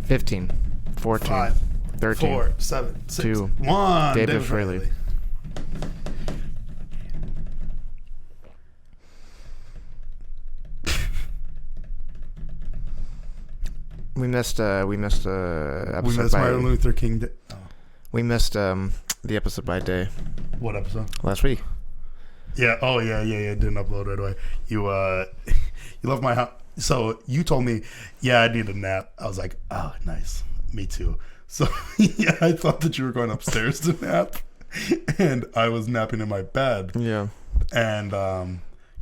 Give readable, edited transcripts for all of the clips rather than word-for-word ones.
15, 14, 5, 13, 4, 7, 6, 2, 1. David Fraley. We missed episode We missed Martin Luther King Day. Oh. We missed the episode by day What episode? last week. Yeah. Oh, yeah. Didn't upload right away. You left my house. So you told me, yeah, I need a nap. I was like, oh, nice. Me too. So yeah, I thought that you were going upstairs to nap, and I was napping in my bed. Yeah. And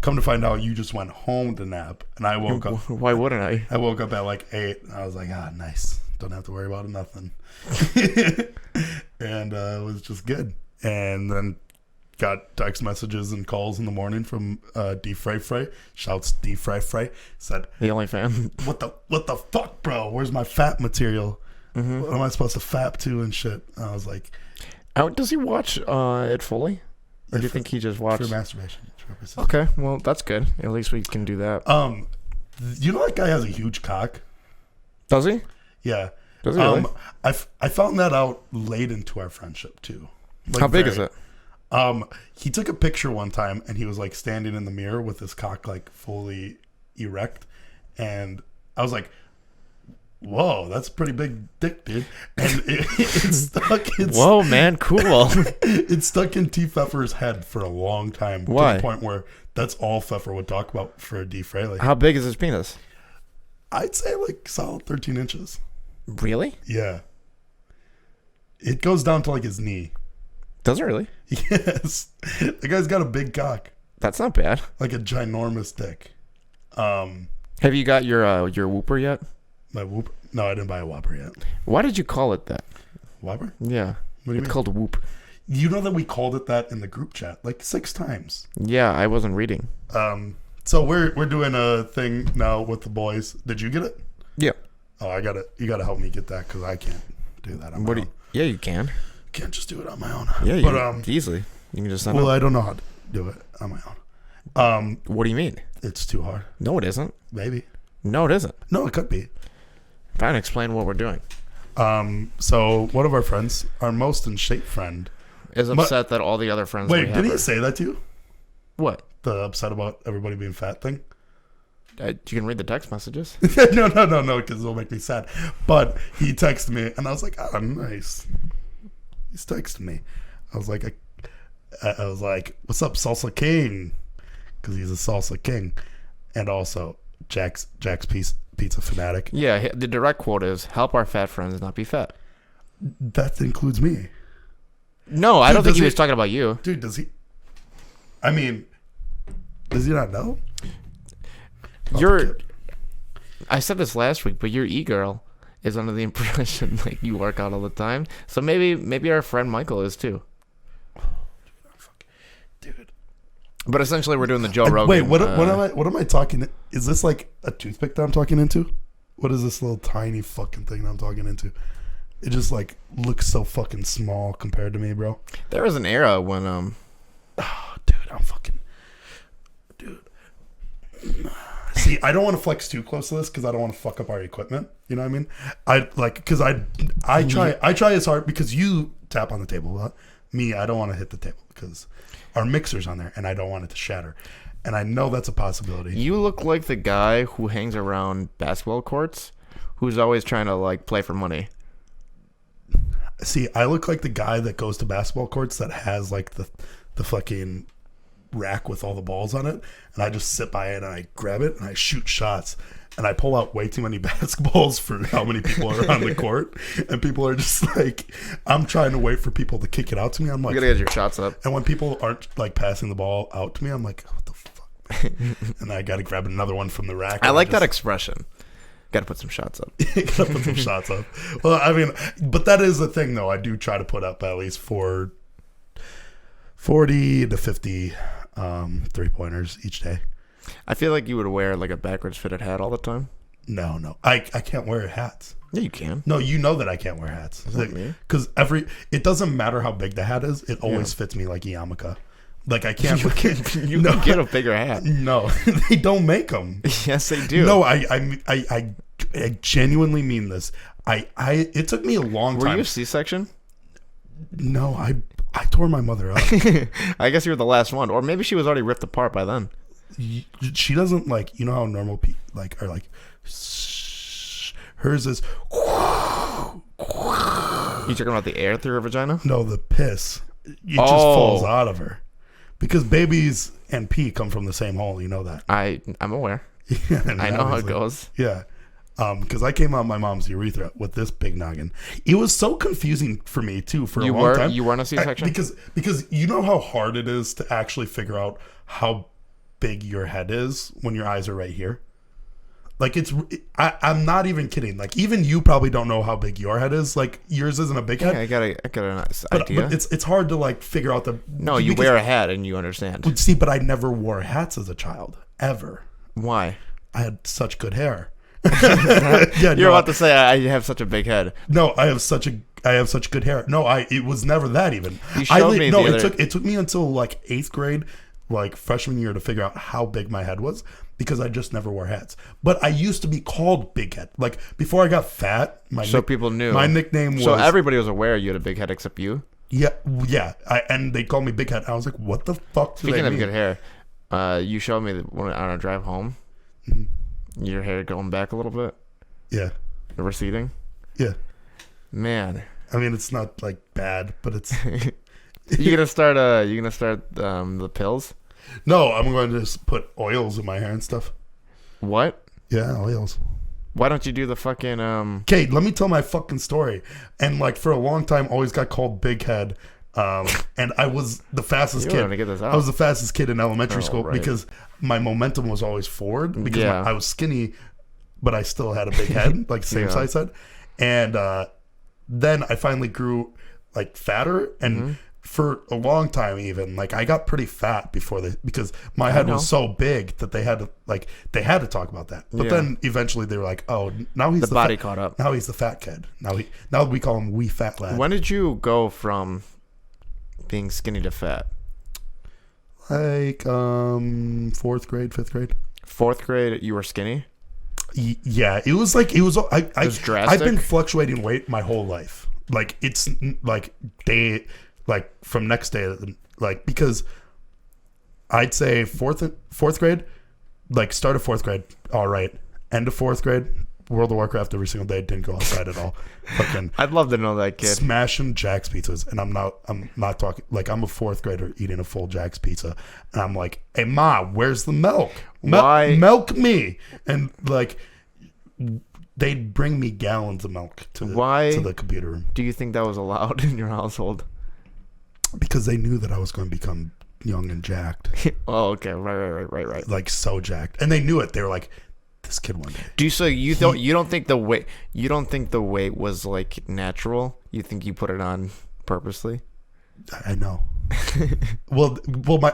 come to find out, you just went home to nap, and I woke up. Why wouldn't I? I woke up at like 8, and I was like, ah, nice. Don't have to worry about nothing. And it was just good. And then got text messages and calls in the morning from D Frey. Shouts D Frey. Said, The only fan. What the fuck, bro? Where's my fat material? Mm-hmm. What am I supposed to fap to and shit? And I was like, Does he watch it fully? Or do you think he just watched? For masturbation. Okay, well, that's good. At least we can do that. You know that guy has a huge cock? Does he? Yeah. Does he really? I found that out late into our friendship too. Like, how big is it? He took a picture one time and he was like standing in the mirror with his cock like fully erect, and I was like, whoa, that's a pretty big dick, dude. And it's stuck. Whoa, man, cool. It's stuck in T. Pfeffer's head for a long time. Why? To the point where that's all Pfeffer would talk about for D. Fraley. How big is his penis? I'd say like solid 13 inches. Really? Yeah. It goes down to like his knee. Does it really? Yes. The guy's got a big cock. That's not bad. Like a ginormous dick. Have you got your Whooper yet? My Whoop? No, I didn't buy a Whopper yet. Why did you call it that? Whopper? Yeah. What do you It's mean? called Whoop. You know that we called it that in the group chat like 6 times. Yeah, I wasn't reading. So we're doing a thing now with the boys. Did you get it? Yeah. Oh, I got it. You got to help me get that because I can't do that on my own. Yeah, you can. Can't just do it on my own. Yeah, but easily. You can just send well, it. I don't know how to do it on my own. What do you mean? It's too hard. No, it isn't. Maybe. No, it isn't. No, it could be. Fine, explain what we're doing. So one of our friends, our most in shape friend, Is upset that all the other friends we wait, have did he say that to you? What? The upset about everybody being fat thing? You can read the text messages. No, because it'll make me sad. But he texted me, and I was like, oh, nice. He's texting me. I was like, what's up, Salsa King? Because he's a Salsa King. And also, Jack's pizza fanatic. Yeah, the direct quote is, help our fat friends not be fat. That includes me. No, I don't think he was talking about you. Dude, does he? I mean, does he not know? I said this last week, but your e-girl is under the impression like you work out all the time. So maybe our friend Michael is too. Dude. But essentially, we're doing the Joe Rogan. Wait, what am I talking? Is this like a toothpick that I'm talking into? What is this little tiny fucking thing that I'm talking into? It just like looks so fucking small compared to me, bro. There was an era when Oh, dude, I'm fucking dude. See, I don't want to flex too close to this because I don't want to fuck up our equipment. You know what I mean? I try as hard because you tap on the table a lot. Me, I don't want to hit the table because our mixer's on there and I don't want it to shatter. And I know that's a possibility. You look like the guy who hangs around basketball courts, who's always trying to like play for money. See, I look like the guy that goes to basketball courts that has like the fucking rack with all the balls on it, and I just sit by it and I grab it and I shoot shots, and I pull out way too many basketballs for how many people are on the court, and people are just like, I'm trying to wait for people to kick it out to me. I'm like, You gotta get your shots up. and when people aren't like passing the ball out to me, I'm like, what the fuck? And I gotta grab another one from the rack. I like that expression. Got to put some shots up. Gotta put some shots up. Well, I mean, but that is the thing, though. I do try to put up at least 40 to 50 3-pointers each day. I feel like you would wear like a backwards fitted hat all the time. No. I can't wear hats. Yeah, you can. No, you know that I can't wear hats. Because it doesn't matter how big the hat is. It always fits me like a yarmulke. Like I can't. You can get a bigger hat. No, they don't make them. Yes, they do. No, I I genuinely mean this. It took me a long Were time. you a C-section? No, I tore my mother up. I guess you were the last one, or maybe she was already ripped apart by then. She doesn't like, you know how normal people like are like. Hers is. You talking about the air through her vagina? No, the piss. It just falls out of her. Because babies and pee come from the same hole. You know that. I'm aware. Yeah, I know how it goes. Yeah. Because I came out my mom's urethra with this big noggin. It was so confusing for me too for a long time. You weren't a C-section? Because you know how hard it is to actually figure out how big your head is when your eyes are right here. Like I'm not even kidding. Like even you probably don't know how big your head is. Like yours isn't a big head. Yeah, I got an idea. But it's hard to like figure out the. No, you wear a hat and you understand. See, but I never wore hats as a child ever. Why? I had such good hair. You're about to say I have such a big head. No, I have such good hair. No, it was never that even. You showed me it took me until like 8th grade, like freshman year, to figure out how big my head was because I just never wore hats. But I used to be called Big Head. Like before I got fat, people knew. My nickname was. So everybody was aware you had a big head except you. Yeah. And they called me Big Head. I was like, what the fuck? Speaking of good hair, you showed me on our drive home. Mm-hmm. Your hair going back a little bit. Yeah. Receding. Yeah. Man. I mean, it's not like bad, but it's. You gonna start the pills? No, I'm going to just put oils in my hair and stuff. What? Yeah, oils. Why don't you do the fucking Okay, let me tell my fucking story. And like for a long time, always got called Big Head. And I was the fastest kid. Get this out. I was the fastest kid in elementary school right. because my momentum was always forward because Yeah. I was skinny, but I still had a big head, like same size head. And then I finally grew like fatter, and for a long time even like I got pretty fat because my head was so big that they had to talk about that. But then eventually they were like, oh, now he's the body caught up. Now he's the fat kid. Now we call him wee fat lad. When did you go from being skinny to fat? Like 4th grade, 5th grade. 4th grade, you were skinny? Yeah, it was drastic. I've been fluctuating weight my whole life. Like it's like from next day, like because I'd say fourth grade, like start of 4th grade, all right. End of 4th grade, World of Warcraft every single day. Didn't go outside at all. Fucking I'd love to know that kid. Smashing Jack's pizzas, and I'm not talking like I'm a 4th grader eating a full Jack's pizza, and I'm like, hey ma, where's the milk? Why milk me? And like they'd bring me gallons of milk to the computer room. Do you think that was allowed in your household? Because they knew that I was going to become young and jacked. Oh, okay, right. Like so jacked, and they knew it. They were like, "This kid one day." You don't think the weight was like natural? You think you put it on purposely? I know. well,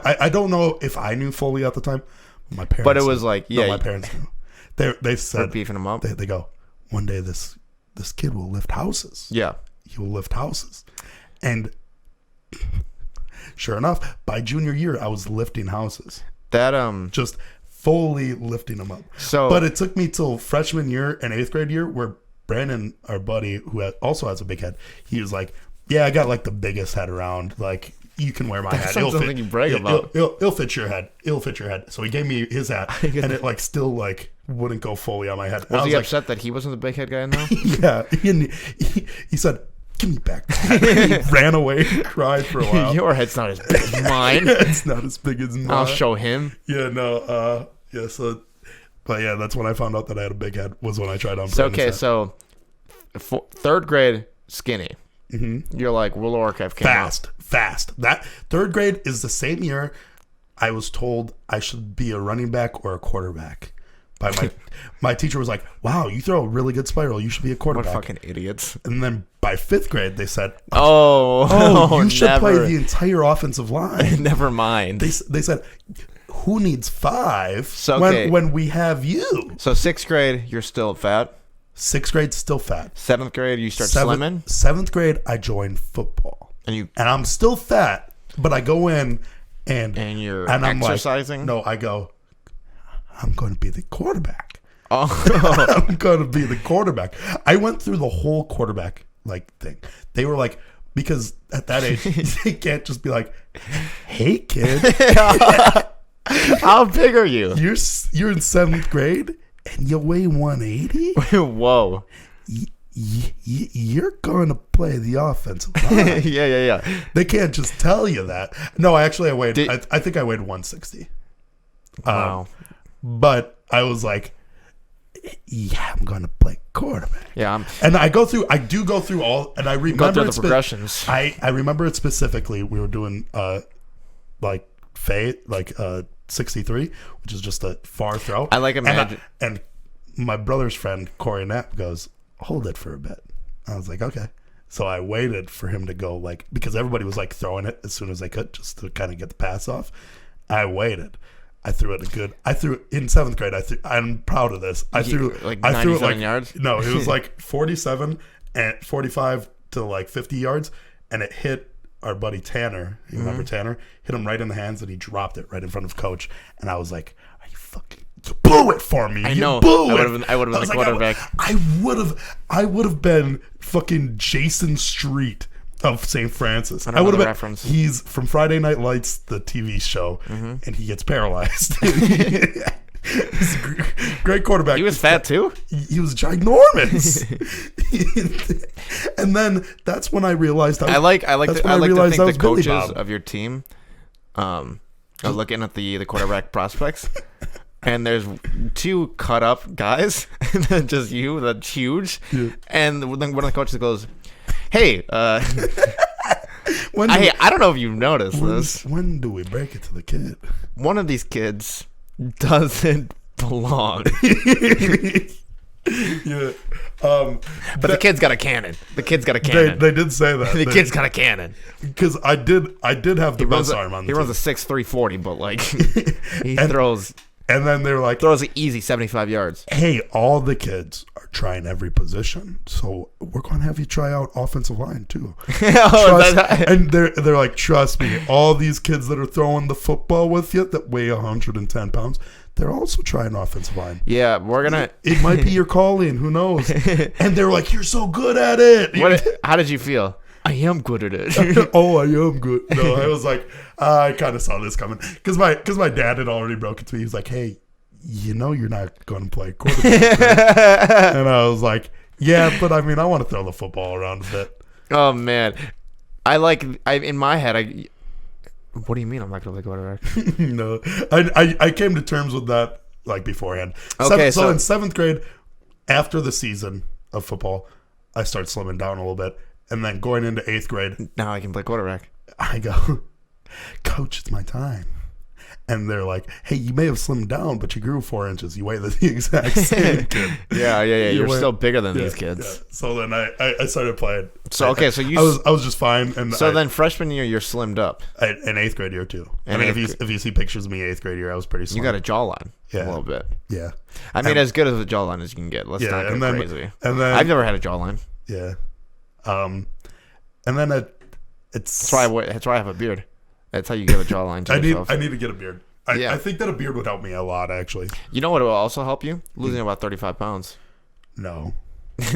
I don't know if I knew fully at the time. My parents. But it was like, yeah, my parents knew. They said beefing him up. They go, one day this kid will lift houses. Yeah, he will lift houses, and. Sure enough, by junior year, I was lifting houses. Just fully lifting them up. But it took me till freshman year and 8th grade year where Brandon, our buddy, who also has a big head, he was like, "Yeah, I got like the biggest head around. Like you can wear my hat. It'll fit. Something you brag about. It'll fit your head. It'll fit your head." So he gave me his hat, and it like still like wouldn't go fully on my head. Was he upset that he wasn't the big head guy now? Yeah, he said, "Give me back that." He ran away and cried for a while. Your head's not as big as mine. It's not as big as mine. I'll show him. Yeah, no. But yeah, that's when I found out that I had a big head, was when I tried on. So, okay, so 3rd grade, skinny. Mm-hmm. You're like, World of Warcraft came out. Fast. That 3rd grade is the same year I was told I should be a running back or a quarterback. By my teacher was like, "Wow, you throw a really good spiral. You should be a quarterback." What fucking idiots! And then by 5th grade, they said, "Oh, you should play the entire offensive line." Never mind. They said, "Who needs 5 when we have you?" So 6th grade, you're still fat. 6th grade, still fat. 7th grade, you start slimming. 7th grade, I joined football, and I'm still fat, but I go in and you're I'm exercising. Like, no, I go. I'm going to be the quarterback. Oh, I'm gonna be the quarterback. I went through the whole quarterback like thing. They were like, because at that age they can't just be like, "Hey kid, how big are you? you're in 7th grade and you weigh 180. Whoa. You're going to play the offensive line." Yeah. They can't just tell you that. No, actually, I weighed. Did- I think I weighed 160. Wow. But I was like, yeah, I'm going to play quarterback. Yeah. And I do go through all, and I remember Go through the it progressions. I remember it specifically. We were doing like 63, which is just a far throw. I like imagine. And my brother's friend Corey Knapp goes, "Hold it for a bit." I was like, okay. So I waited for him to go, like, because everybody was like throwing it as soon as they could, just to kind of get the pass off. I waited. I threw it in 7th grade. I'm proud of this. I threw like I threw it 97 yards? No, it was like 47 and 45 to like 50 yards, and it hit our buddy Tanner. You remember Tanner? Hit him right in the hands, and he dropped it right in front of coach. And I was like, "Are you fucking?" You blew it for me. I know. Blew I it. would have been was the like, quarterback. I would have been fucking Jason Street of St. Francis. I would have been. Reference. He's from Friday Night Lights, the TV show, and he gets paralyzed. He's a great quarterback. He was fat too. He was ginormous. And then that's when I realized I like to think the was Billy coaches Bob. of your team are looking at the quarterback prospects, and there's 2 cut up guys, and then just you, that's huge. Yeah. And then one of the coaches goes, "Hey, When I don't know if you've noticed this. When do we break it to the kid? One of these kids doesn't belong." Yeah. But the kid's got a cannon. The kid's got a cannon. They did say that. The kid's got a cannon. Because I did have the best arm on the He runs a team. 6'3" 40, but like he throws And then they were like, an easy 75 yards. "Hey, all the kids are trying every position, so we're going to have you try out offensive line too." And they're like, "Trust me, all these kids that are throwing the football with you that weigh 110 pounds, they're also trying offensive line. Yeah, we're gonna. It might be your calling, who knows?" And they were like, "You're so good at it." How did you feel? I am good at it. Oh, I am good. No, I was like, I kind of saw this coming because my dad had already broken it to me. He was like, "Hey, you know you're not going to play quarterback." Right? And I was like, "Yeah, but I mean, I want to throw the football around a bit." Oh man, in my head. What do you mean I'm not going to play quarterback? No, I came to terms with that like beforehand. Okay, so in 7th grade, after the season of football, I start slimming down a little bit. And then going into 8th grade, Now I can play quarterback. I go, "Coach, it's my time." And they're like, "Hey, you may have slimmed down, but you grew 4 inches. You weigh the exact same kid." Yeah. You're weigh- still bigger than Yeah, these kids. yeah. So then I started playing. So okay, so you. I was just fine. And then freshman year you're slimmed up. in 8th grade year too. In I mean, eighth if you see pictures of me 8th grade year, I was pretty slim. You got a jawline. Yeah. A little bit. Yeah. I mean, as good as a jawline as you can get. Let's Yeah, not go and then- crazy. and then- I've never had a jawline. Yeah. And then it's That's why I have a beard. That's how you get a jawline to yourself. I need to get a beard. I think that a beard would help me a lot, actually. You know what will also help you? Losing about 35 pounds. No.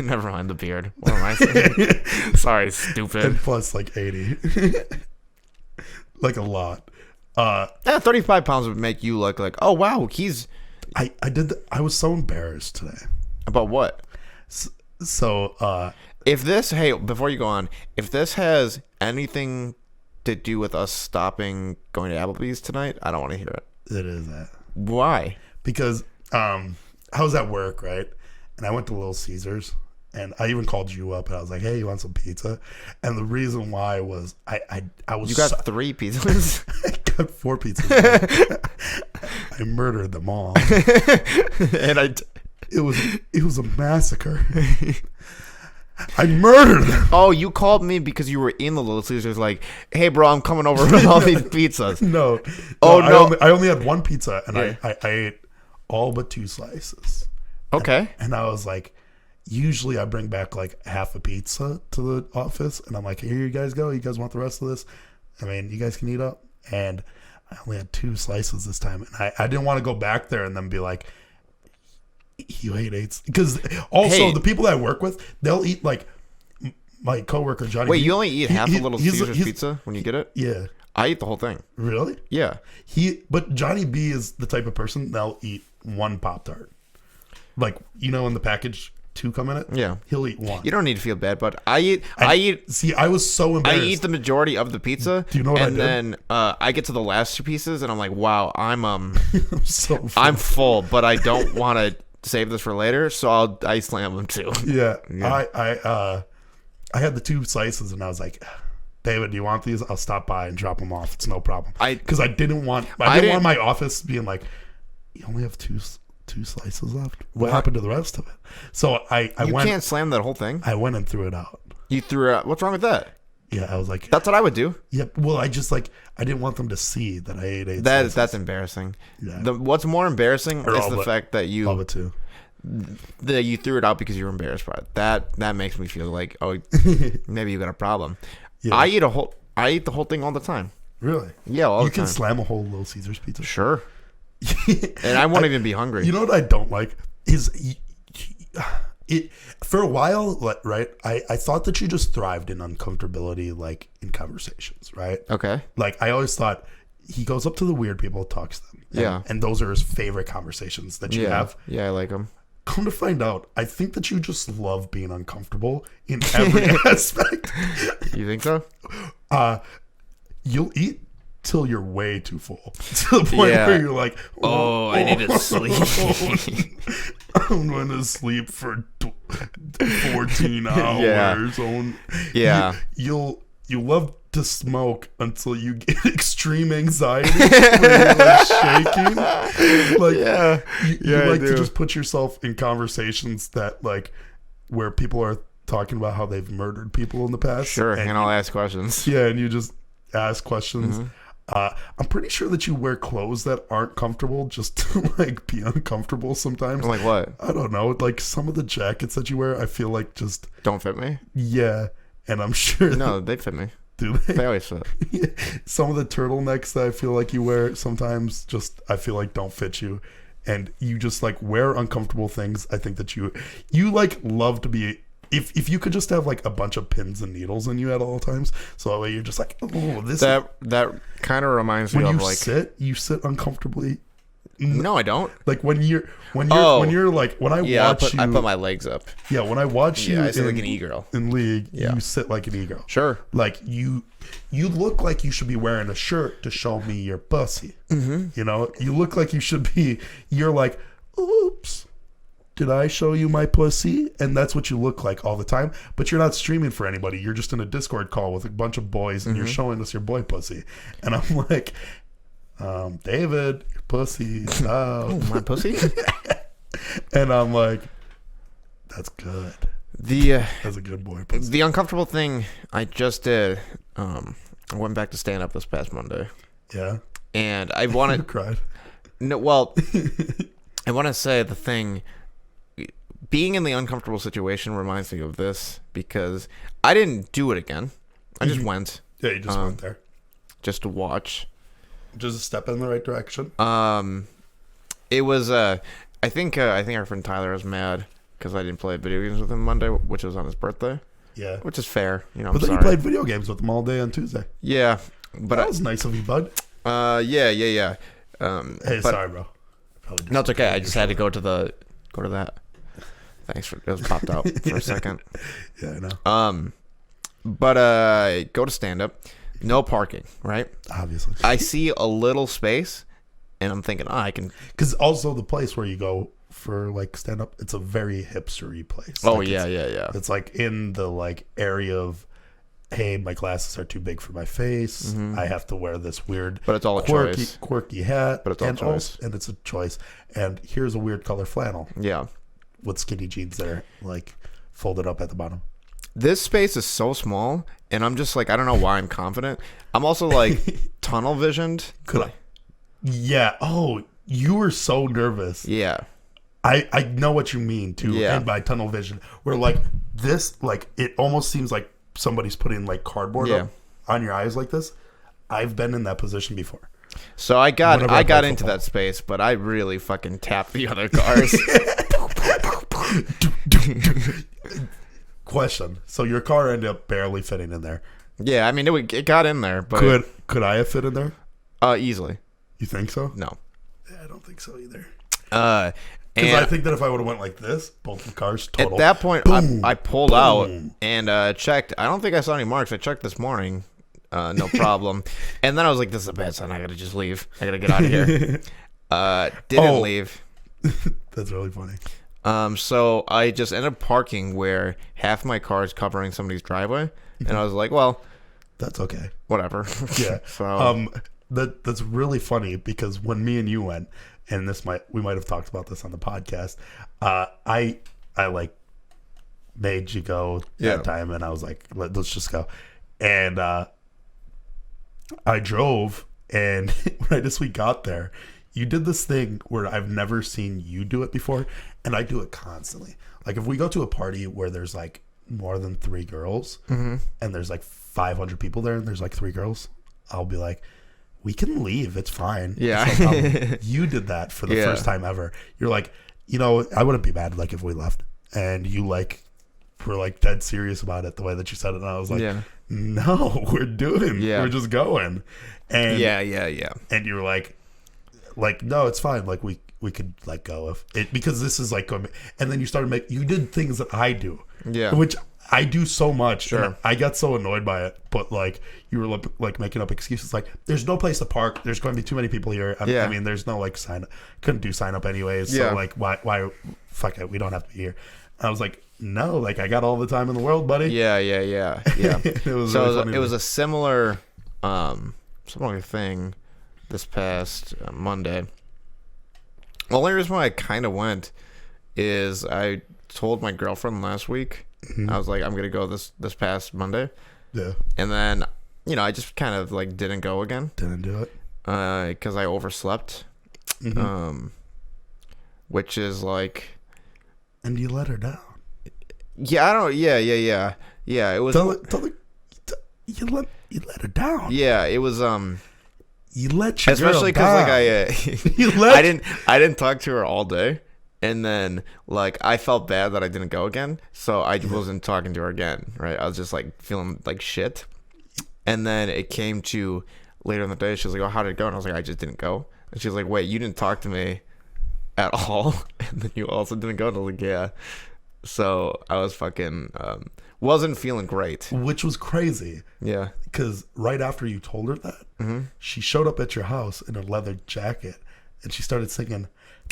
Never mind the beard. What am I saying? Sorry, stupid. And plus like 80. Like a lot. 35 pounds would make you look like, oh wow, he's I was so embarrassed today. about what? So If this, hey, before you go on, if this has anything to do with us stopping going to Applebee's tonight, I don't want to hear it. it is that. Why? Because I was at work, right? And I went to Little Caesars, and I even called you up, and I was like, "Hey, you want some pizza?" And the reason why was I was You got 3 pizzas? I got 4 pizzas. I murdered them all. And It was a massacre. I murdered them. oh, you called me because you were in the Little Caesars like, hey bro, I'm coming over with all these pizzas. No. Oh, no. I only had 1 pizza, and Yeah. I ate all but 2 slices. Okay. And I was like, usually I bring back like half a pizza to the office, and I'm like, "Here you guys go. You guys want the rest of this? I mean, you guys can eat up." And I only had 2 slices this time, and I didn't want to go back there and then be like, You hate eights because also Hey. the people that I work with, they'll eat like my coworker Johnny. Wait, B, you only eat half a Little Caesars he's- pizza when you get it? Yeah, I eat the whole thing. really? Yeah. But Johnny B is the type of person that'll eat one Pop-Tart. Like, you know, in the package 2 come in it? Yeah. He'll eat one. You don't need to feel bad, but I eat. See, I was so I embarrassed. eat the majority of the pizza. Do you know what I and did? then I get to the last 2 pieces, and I'm like, wow, I'm I'm so full. I'm full, but I don't want to save this for later, so I slam them too. Yeah. Yeah. I had the 2 slices and I was like, David, do you want these? I'll stop by and drop them off. It's no problem. Because I didn't want my office being like, you only have two slices left. What happened to the rest of it? So You can't slam that whole thing. I went and threw it out. You threw it out. What's wrong with that? Yeah, I was like, That's what I would do. yeah. Well, I just I didn't want them to see that I ate 8 That's slices. that's embarrassing. Yeah. What's more embarrassing Or is all the but- fact that Love it too. you threw it out because you were embarrassed by it. That makes me feel like, oh, maybe you got a problem. Yeah. I eat the whole thing all the time. Really? Yeah, all You the can time. slam a whole Little Caesars pizza. Sure. And I won't even be hungry. You know what I don't like is it for a while, right? I thought that you just thrived in uncomfortability, like in conversations, right? Okay. Like I always thought he goes up to the weird people, talks to them, Yeah. and those are his favorite conversations that you Yeah. have. Yeah, I like them. Come to find out, I think that you just love being uncomfortable in every aspect. You think so? You'll eat till you're way too full to the point Yeah. where you're like, Oh, I need to sleep. I'm going to sleep for 14 hours. Yeah. Yeah. You love to smoke until you get extreme anxiety where you're like shaking. Like, Yeah. you Yeah, I like to do. just put yourself in conversations that like where people are talking about how they've murdered people in the past. Sure, and I'll ask questions. Yeah, and you just ask questions. Mm-hmm. I'm pretty sure that you wear clothes that aren't comfortable just to like be uncomfortable sometimes. I'm like, what? I don't know. Like some of the jackets that you wear, I feel like just Don't fit me? yeah. And I'm sure No, they fit me. do They they? always fit. Some of the turtlenecks that I feel like you wear sometimes just I feel like don't fit you. And you just like wear uncomfortable things. I think that you like love to be if you could just have like a bunch of pins and needles in you at all times, so that way you're just like, oh, this. That kind of reminds me When of you like. you sit uncomfortably. No, I don't. Like when you're Oh. when you're like when I Yeah, watch you. I put my legs up. Yeah, when I watch you Yeah, I sit in, like an e-girl. in League, Yeah. you sit like an e-girl. Sure. Like you look like you should be wearing a shirt to show me your pussy. Mm-hmm. You know, you look like you should be. You're like, oops, did I show you my pussy? And that's what you look like all the time. But you're not streaming for anybody. You're just in a Discord call with a bunch of boys, and you're showing us your boy pussy. And I'm like, David, your pussy. Oh, my pussy? And I'm like, that's good. That's a good boy pussy. The uncomfortable thing I just did, I went back to stand up this past Monday. Yeah. And I You wanted cried. no well I want to say the thing being in the uncomfortable situation reminds me of this because I didn't do it again. I just went Yeah, you just went there. just to watch. Just a step in the right direction. It was I think our friend Tyler was mad because I didn't play video games with him Monday, which was on his birthday, Yeah. which is fair. You know, But I'm then sorry. you played video games with them all day on Tuesday. Yeah, but That was nice of you, bud. yeah. Hey, but- sorry, bro. Probably just No, it's okay. I just had to go to that. Thanks for it was popped out for a second. Yeah, I know. But go to stand up, no parking, right? Obviously. I see a little space, and I'm thinking, I can. Because also the place where you go for like stand up, it's a very hipstery place. Oh Like, yeah. It's like in the like area of, hey, my glasses are too big for my face. I have to wear this weird, But it's all a choice. quirky hat. But it's all a and choice. And it's a choice. And here's a weird color flannel Yeah. with skinny jeans that are like folded up at the bottom. This space is so small, and I'm just like, I don't know why I'm confident. I'm also like tunnel visioned. Could I? Yeah. Oh, you were so nervous. Yeah. I know what you mean too. Yeah. And by tunnel vision, where like this, like it almost seems like somebody's putting like cardboard Yeah. up on your eyes like this. I've been in that position before. So I got Whenever I play into football. that space, but I really fucking tapped the other cars. Question. So your car ended up barely fitting in there. Yeah, I mean, it got in there, but Could I have fit in there? Easily. You think so? No. Yeah, I don't think so either. And Because I think that if I would have went like this, both the cars total. at that point, boom, I pulled out boom. and checked. I don't think I saw any marks. I checked this morning. No problem. And then I was like, this is a bad sign. I got to just leave. I got to get out of here. Didn't leave. That's really funny. So I just ended up parking where half my car is covering somebody's driveway. And I was like, well, that's okay. Whatever. Yeah. So that's really funny because when me and you went, and we might have talked about this on the podcast. I like made you go that time, and I was like, let's just go. And I drove, and right as we got there, you did this thing where I've never seen you do it before, and I do it constantly. Like if we go to a party where there's like more than 3 girls, and there's like 500 people there, and there's like 3 girls, I'll be like, we can leave. It's fine. Yeah. It's no problem. You did that for the first time ever. You're like, I wouldn't be mad like if we left. And you like were like dead serious about it the way that you said it. And I was like, no, we're we're just going. And yeah. And you were like, no, it's fine. Like we could like go if it, because this is like, and then you started you did things that I do. Yeah. Which I do so much. Sure. And I got so annoyed by it, but like you were like making up excuses like there's no place to park, there's going to be too many people here. I mean there's no like couldn't do sign up anyways, so like why fuck it, we don't have to be here. I was like, no, like I got all the time in the world, buddy. Yeah. It was so really funny it was a similar thing this past Monday. The only reason why I kind of went is I told my girlfriend last week. I was like, I'm gonna go this past Monday. Yeah. And then, I just kind of like didn't go again. Didn't do it. Because I overslept. Which is like. And you let her down. Yeah, I don't. Yeah. Yeah, it was. You let her down. Yeah, it was. You let your especially because like I didn't talk to her all day. And then, like, I felt bad that I didn't go again, so I wasn't talking to her again, right? I was just, like, feeling like shit. And then it came to later in the day, she was like, oh, how did it go? And I was like, I just didn't go. And she was like, wait, you didn't talk to me at all? And then you also didn't go? And I was like, yeah. So I was fucking, wasn't feeling great. Which was crazy. Yeah. Because right after you told her that, she showed up at your house in a leather jacket, and she started singing,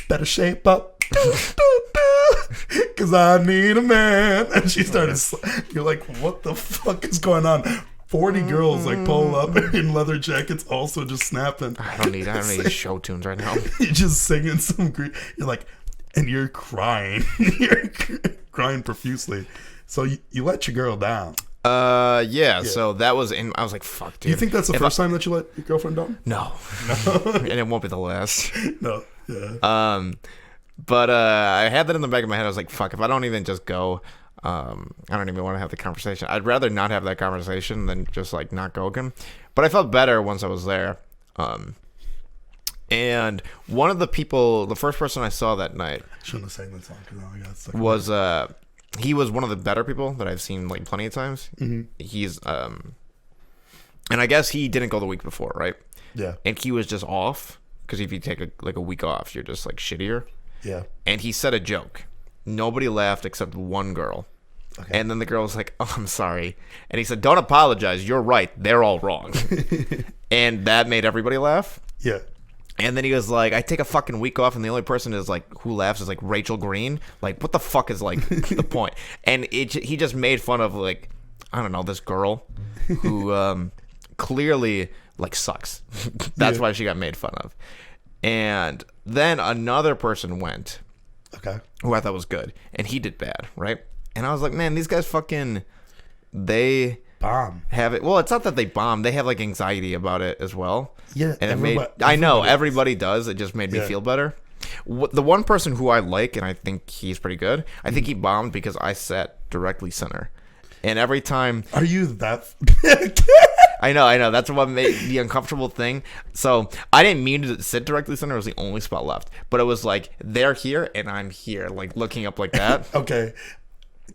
better shape up. Because I need a man. And she started, you're like, what the fuck is going on? 40 girls like pull up in leather jackets, also just snapping. I don't need show tunes right now. You're just singing some you're like, and you're crying. You're crying profusely. So you let your girl down. Yeah. So that was I was like, fuck, dude. Do you think that's the first time that you let your girlfriend down? No. And it won't be the last. No. Yeah. But I had that in the back of my head. I was like, fuck, if I don't even just go, I don't even want to have the conversation. I'd rather not have that conversation than just like not go again. But I felt better once I was there. And one of the people, the first person I saw that night, shouldn't have sang that song because I got stuck. Was he was one of the better people that I've seen like plenty of times. He's and I guess he didn't go the week before, right? Yeah. And he was just off because if you take a week off, you're just like shittier. Yeah. And he said a joke. Nobody laughed except one girl. Okay. And then the girl was like, oh, I'm sorry. And he said, don't apologize. You're right. They're all wrong. And that made everybody laugh. Yeah. And then he was like, I take a fucking week off, and the only person is like who laughs is like Rachel Green. Like, what the fuck is like the point? And he just made fun of like, I don't know, this girl who clearly like sucks. That's why she got made fun of. And then another person went, okay, who I thought was good, and he did bad, right? And I was like, man, these guys fucking, they bomb. Have it. Well, it's not that they bomb. They have like anxiety about it as well. Yeah, and everybody does. It just made me feel better. The one person who I like, and I think he's pretty good, I think he bombed because I sat directly center. And every time... Are you that... I know. That's what made the uncomfortable thing. So I didn't mean to sit directly center. It was the only spot left. But it was like they're here and I'm here, like looking up like that. Okay.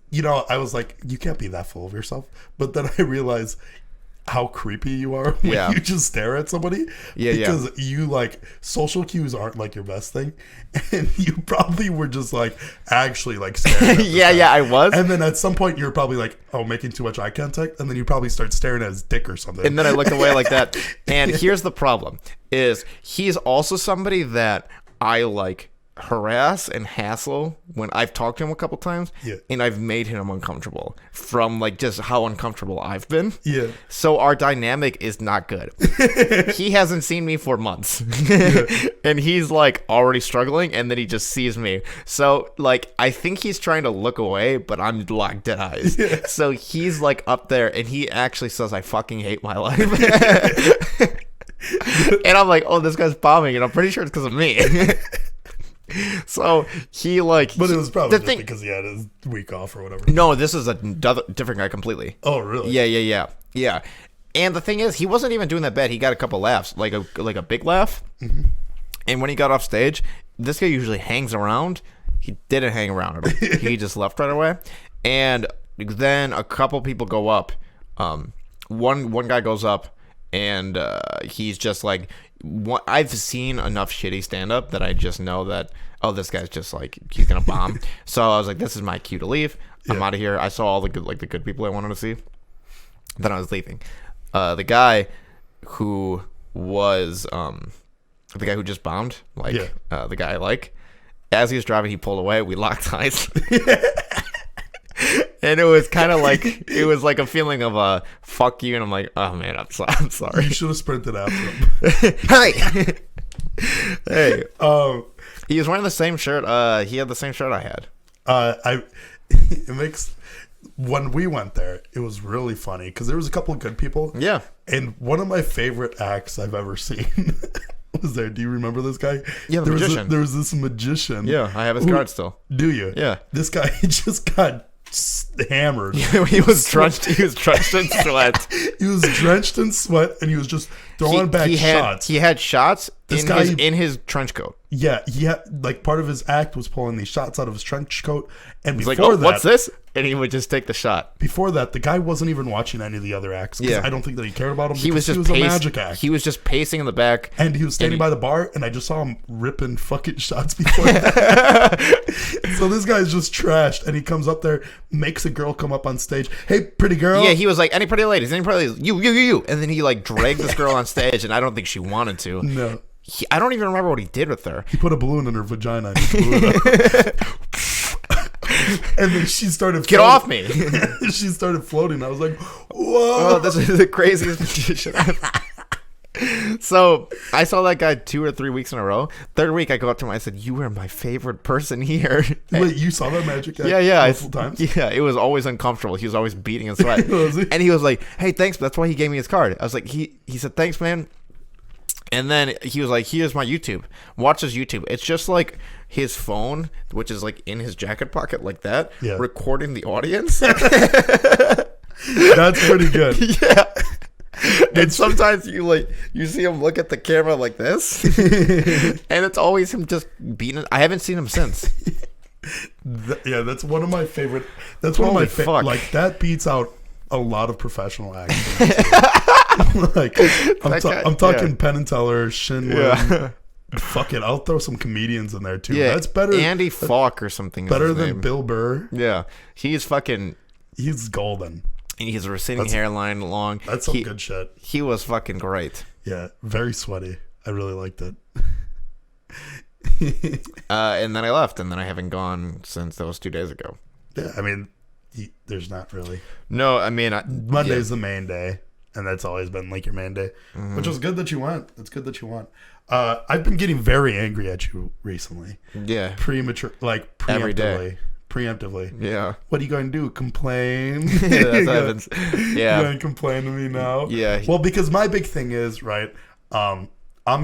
You know, I was like, you can't be that full of yourself. But then I realized how creepy you are when you just stare at somebody. Yeah, because you like social cues aren't like your best thing, and you probably were just like actually like staring. At yeah, I was. And then at some point you're probably like, oh, making too much eye contact, and then you probably start staring at his dick or something. And then I looked away like that. And here's the problem: is he's also somebody that I like harass and hassle when I've talked to him a couple times, and I've made him uncomfortable from like just how uncomfortable I've been. Yeah. So our dynamic is not good. He hasn't seen me for months, and he's like already struggling, and then he just sees me. So like I think he's trying to look away, but I'm like dead eyes. Yeah. So he's like up there, and he actually says, "I fucking hate my life." And I'm like, "Oh, this guy's bombing," and I'm pretty sure it's because of me. So he like, but it was probably just because he had his week off or whatever. No, this is a different guy completely. Oh, really? Yeah. And the thing is, he wasn't even doing that bad. He got a couple laughs, like a big laugh. Mm-hmm. And when he got off stage, this guy usually hangs around. He didn't hang around at all. He just left right away. And then a couple people go up. One guy goes up, and he's just like. I've seen enough shitty stand-up that I just know that, oh, this guy's just like, he's gonna bomb. So I was like, this is my cue to leave. I'm out of here. I saw all the good people I wanted to see. Then I was leaving. The guy who was the guy who just bombed, the guy I like, as he was driving, he pulled away. We locked eyes. And it was kind of like, it was like a feeling of fuck you, and I'm like, oh man, I'm sorry. You should have sprinted after him. Hey. He was wearing the same shirt. He had the same shirt I had. It makes, when we went there, it was really funny because there was a couple of good people. Yeah. And one of my favorite acts I've ever seen was there. Do you remember this guy? Yeah, the magician. There was this magician. Yeah, I have his card still. Do you? Yeah. This guy just got hammered. He was drenched in sweat. He was drenched in sweat, and he was just throwing back shots. He had shots in his trench coat. Yeah, like part of his act was pulling these shots out of his trench coat. And he's before like, oh, what's this? And he would just take the shot. Before that, the guy wasn't even watching any of the other acts. Yeah. I don't think that he cared about him. He was a magic act. He was just pacing in the back. And he was standing by the bar, and I just saw him ripping fucking shots before that. So this guy's just trashed, and he comes up there, makes a girl come up on stage. Hey, pretty girl. Yeah, he was like, any pretty ladies, you. And then he like dragged this girl on stage, and I don't think she wanted to. No. I don't even remember what he did with her. He put a balloon in her vagina and he blew it up. And then she started floating. Get off me. She started floating. I was like, whoa. Oh, this is the craziest magician ever. So I saw that guy 2 or 3 weeks in a row. Third week, I go up to him. I said, "You were my favorite person here." Wait, you saw that magic act? Yeah. Multiple times? Yeah, it was always uncomfortable. He was always beating in sweat. And he was like, "Hey, thanks." That's why he gave me his card. I was like, he said, "Thanks, man." And then he was like, "Here's my YouTube. Watch his YouTube." It's just like his phone, which is like in his jacket pocket like that, recording the audience. That's pretty good. Yeah. And sometimes you see him look at the camera like this, and it's always him just beating. I haven't seen him since. That's one of my favorite. That's one of my favorite. Like that beats out a lot of professional acting. Like I'm talking Penn and Teller, Shinlin. Yeah. Fuck it, I'll throw some comedians in there too. Yeah, that's better. Andy Falk or something. Better than Bill Burr. Yeah, he's golden. And he has a receding hairline, long. That's some good shit. He was fucking great. Yeah, very sweaty. I really liked it. And then I left, and then I haven't gone since that was 2 days ago. Yeah, I mean, there's not really. No, I mean, Monday's the main day. And that's always been like your man day, which was good that you went. It's good that you went. I've been getting very angry at you recently. Yeah. Preemptively. Every day. Preemptively. Yeah. What are you going to do? Complain? That's happens. Yeah. You're going to complain to me now? Yeah. Well, because my big thing is, right, I'm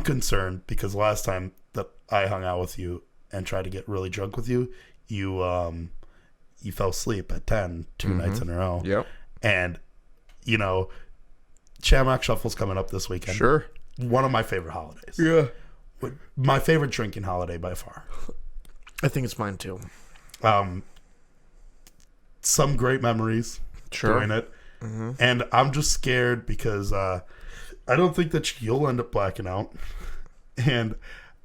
concerned because last time that I hung out with you and tried to get really drunk with you, you fell asleep at 10 2 nights in a row. Yep. And, Shamrock Shuffle's coming up this weekend. Sure. One of my favorite holidays. Yeah. My favorite drinking holiday by far. I think it's mine too. Some great memories doing it. Mm-hmm. And I'm just scared because I don't think that you'll end up blacking out. And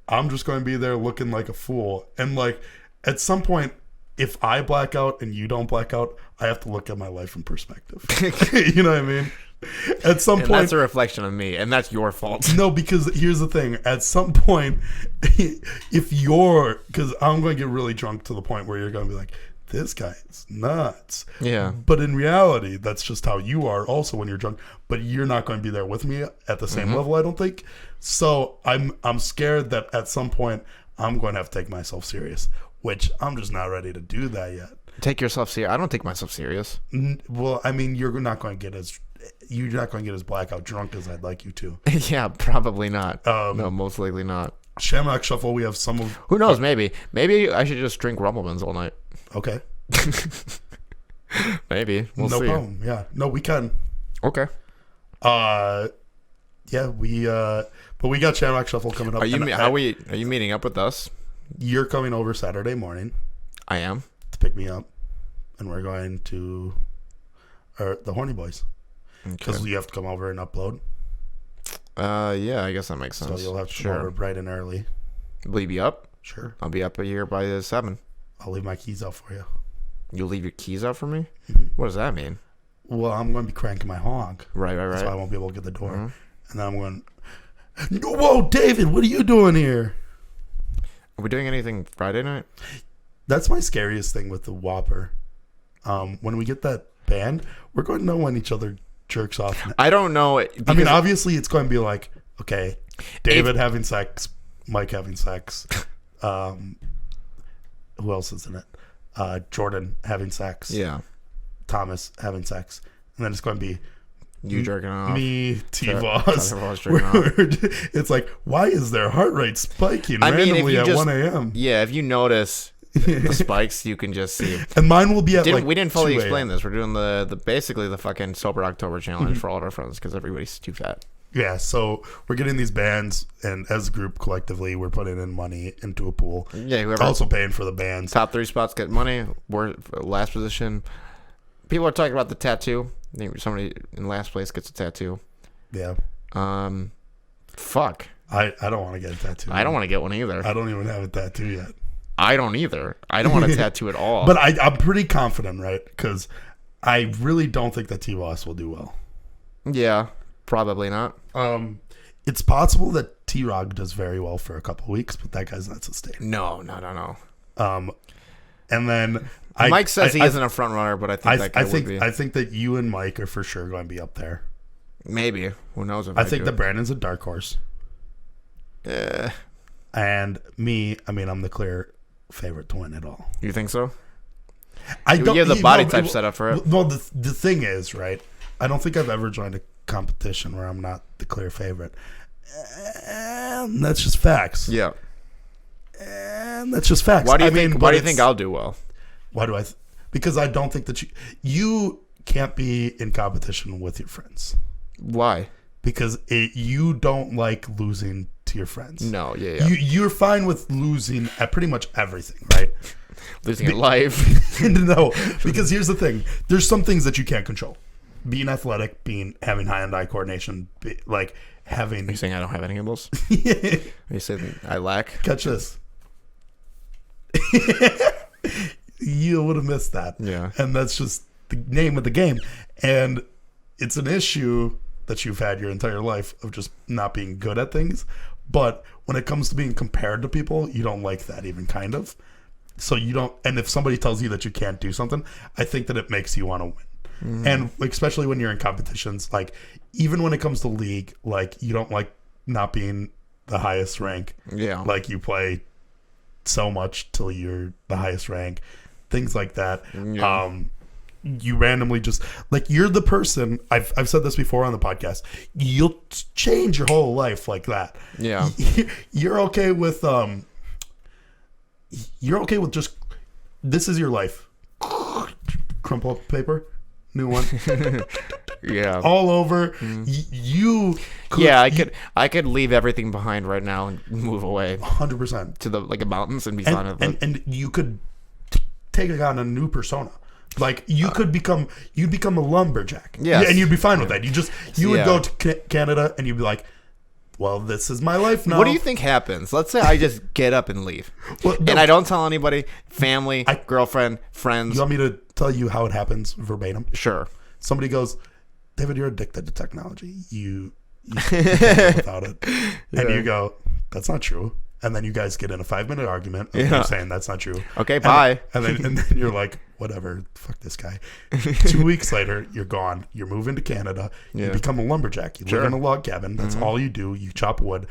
I'm just going to be there looking like a fool. And like at some point, if I black out and you don't black out, I have to look at my life in perspective. You know what I mean? At some point, that's a reflection of me, and that's your fault. No, because here's the thing. At some point, because I'm going to get really drunk to the point where you're going to be like, this guy's nuts. Yeah. But in reality, that's just how you are also when you're drunk. But you're not going to be there with me at the same level, I don't think. So I'm scared that at some point, I'm going to have to take myself serious, which I'm just not ready to do that yet. Take yourself serious? I don't take myself serious. Well, I mean, you're not going to get as blackout drunk as I'd like you to. Yeah, probably not. No, most likely not. Shamrock Shuffle, we have some of... Who knows, maybe I should just drink Rumblemans all night. Okay. Maybe. We'll see. No problem. Yeah. No, we can. Okay. Yeah, but we got Shamrock Shuffle coming up. Are you meeting up with us? You're coming over Saturday morning. I am. To pick me up. And we're going to the Horny Boys. Because you have to come over and upload. Yeah, I guess that makes sense. So you'll have to come over bright and early. Will you be up? Sure. I'll be up here by 7. I'll leave my keys out for you. You'll leave your keys out for me? Mm-hmm. What does that mean? Well, I'm going to be cranking my honk. Right. So I won't be able to get the door. Mm-hmm. And then I'm going, whoa, David, what are you doing here? Are we doing anything Friday night? That's my scariest thing with the Whopper. When we get that band, we're going to know when each other jerks off. I don't know. I mean, obviously, it's going to be like, okay, David having sex, Mike having sex. Who else is in it? Jordan having sex. Yeah. Thomas having sex. And then it's going to be you jerking off. Me, T-Boss. It's like, why is their heart rate spiking randomly at 1 a.m.? Yeah, if you notice the spikes, you can just see. And mine will be at we didn't fully explain this. We're doing the basically the fucking Sober October challenge for all of our friends because everybody's too fat. Yeah, so we're getting these bands, and as a group, collectively, we're putting in money into a pool. Yeah, whoever also paying for the bands. Top 3 spots get money. We're last position. People are talking about the tattoo. I think somebody in last place gets a tattoo. Yeah. Fuck. I don't want to get a tattoo. I don't want to get one either. I don't even have a tattoo yet. I don't either. I don't want a tattoo at all. But I'm pretty confident, right? Because I really don't think that T-Ross will do well. Yeah, probably not. It's possible that T-Rog does very well for a couple of weeks, but that guy's not sustained. No. And then Mike says he isn't a front runner, but I think that guy would be. I think that you and Mike are for sure going to be up there. Maybe. Who knows? If I think that Brandon's a dark horse. Yeah. And me, I mean, I'm the clear favorite to win it all. You think so? You have the body type set up for it. Well, the thing is, right? I don't think I've ever joined a competition where I'm not the clear favorite. And that's just facts. Yeah. And that's just facts. Why do you think I'll do well? Why do I? Because I don't think that you can't be in competition with your friends. Why? Because you don't like losing to your friends. No, yeah. You're fine with losing at pretty much everything, right? Losing at life. No, because here's the thing. There's some things that you can't control. Being athletic, having high-end-eye coordination, having... Are you saying I don't have any of those? Yeah. Are you saying I lack? Catch this. You would have missed that. Yeah. And that's just the name of the game. And it's an issue that you've had your entire life of just not being good at things. But when it comes to being compared to people, you don't like that even kind of. So you don't... And if somebody tells you that you can't do something, I think that it makes you want to win. Mm-hmm. And especially when you're in competitions, even when it comes to league, you don't like not being the highest rank. Yeah. You play so much till you're the highest rank. Things like that. Yeah. You randomly just you're the person. I've said this before on the podcast. You'll change your whole life like that. Yeah. You're okay with just this is your life. Crumple up paper. New one. Yeah. all over. You could, Yeah, I could leave everything behind right now and move away 100% to the mountains and be fine with it. and you could take on a new persona. Like you'd become a lumberjack. Yes. Yeah, and you'd be fine with that. You would go to Canada and you'd be like, well, this is my life now. What do you think happens? Let's say I just get up and leave. Well, no, and I don't tell anybody, family, girlfriend, friends. You want me to tell you how it happens verbatim? Sure. Somebody goes, David, you're addicted to technology. You can't live without it. And you go, that's not true. And then you guys get in a 5-minute argument of you saying that's not true. Okay, bye. And then you're like, whatever, fuck this guy. 2 weeks later, you're gone. You're moving to Canada. You become a lumberjack. You live in a log cabin. That's all you do. You chop wood.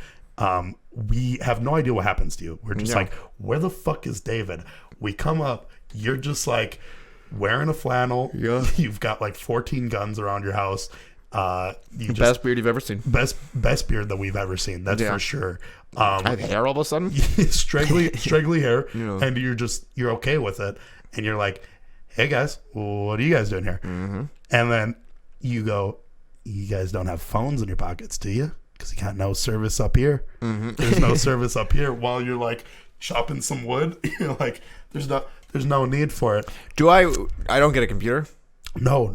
We have no idea what happens to you. We're just like, where the fuck is David? We come up. You're just like wearing a flannel. Yeah. You've got like 14 guns around your house. Best beard you've ever seen. Best beard that we've ever seen. That's for sure. I have hair all of a sudden. straggly hair, and you're okay with it, and you're like, hey guys, what are you guys doing here? And then you go, you guys don't have phones in your pockets, do you? Because you got no service up here. There's no service up here. While you're like chopping some wood, you're like, there's no need for it. I don't get a computer. No.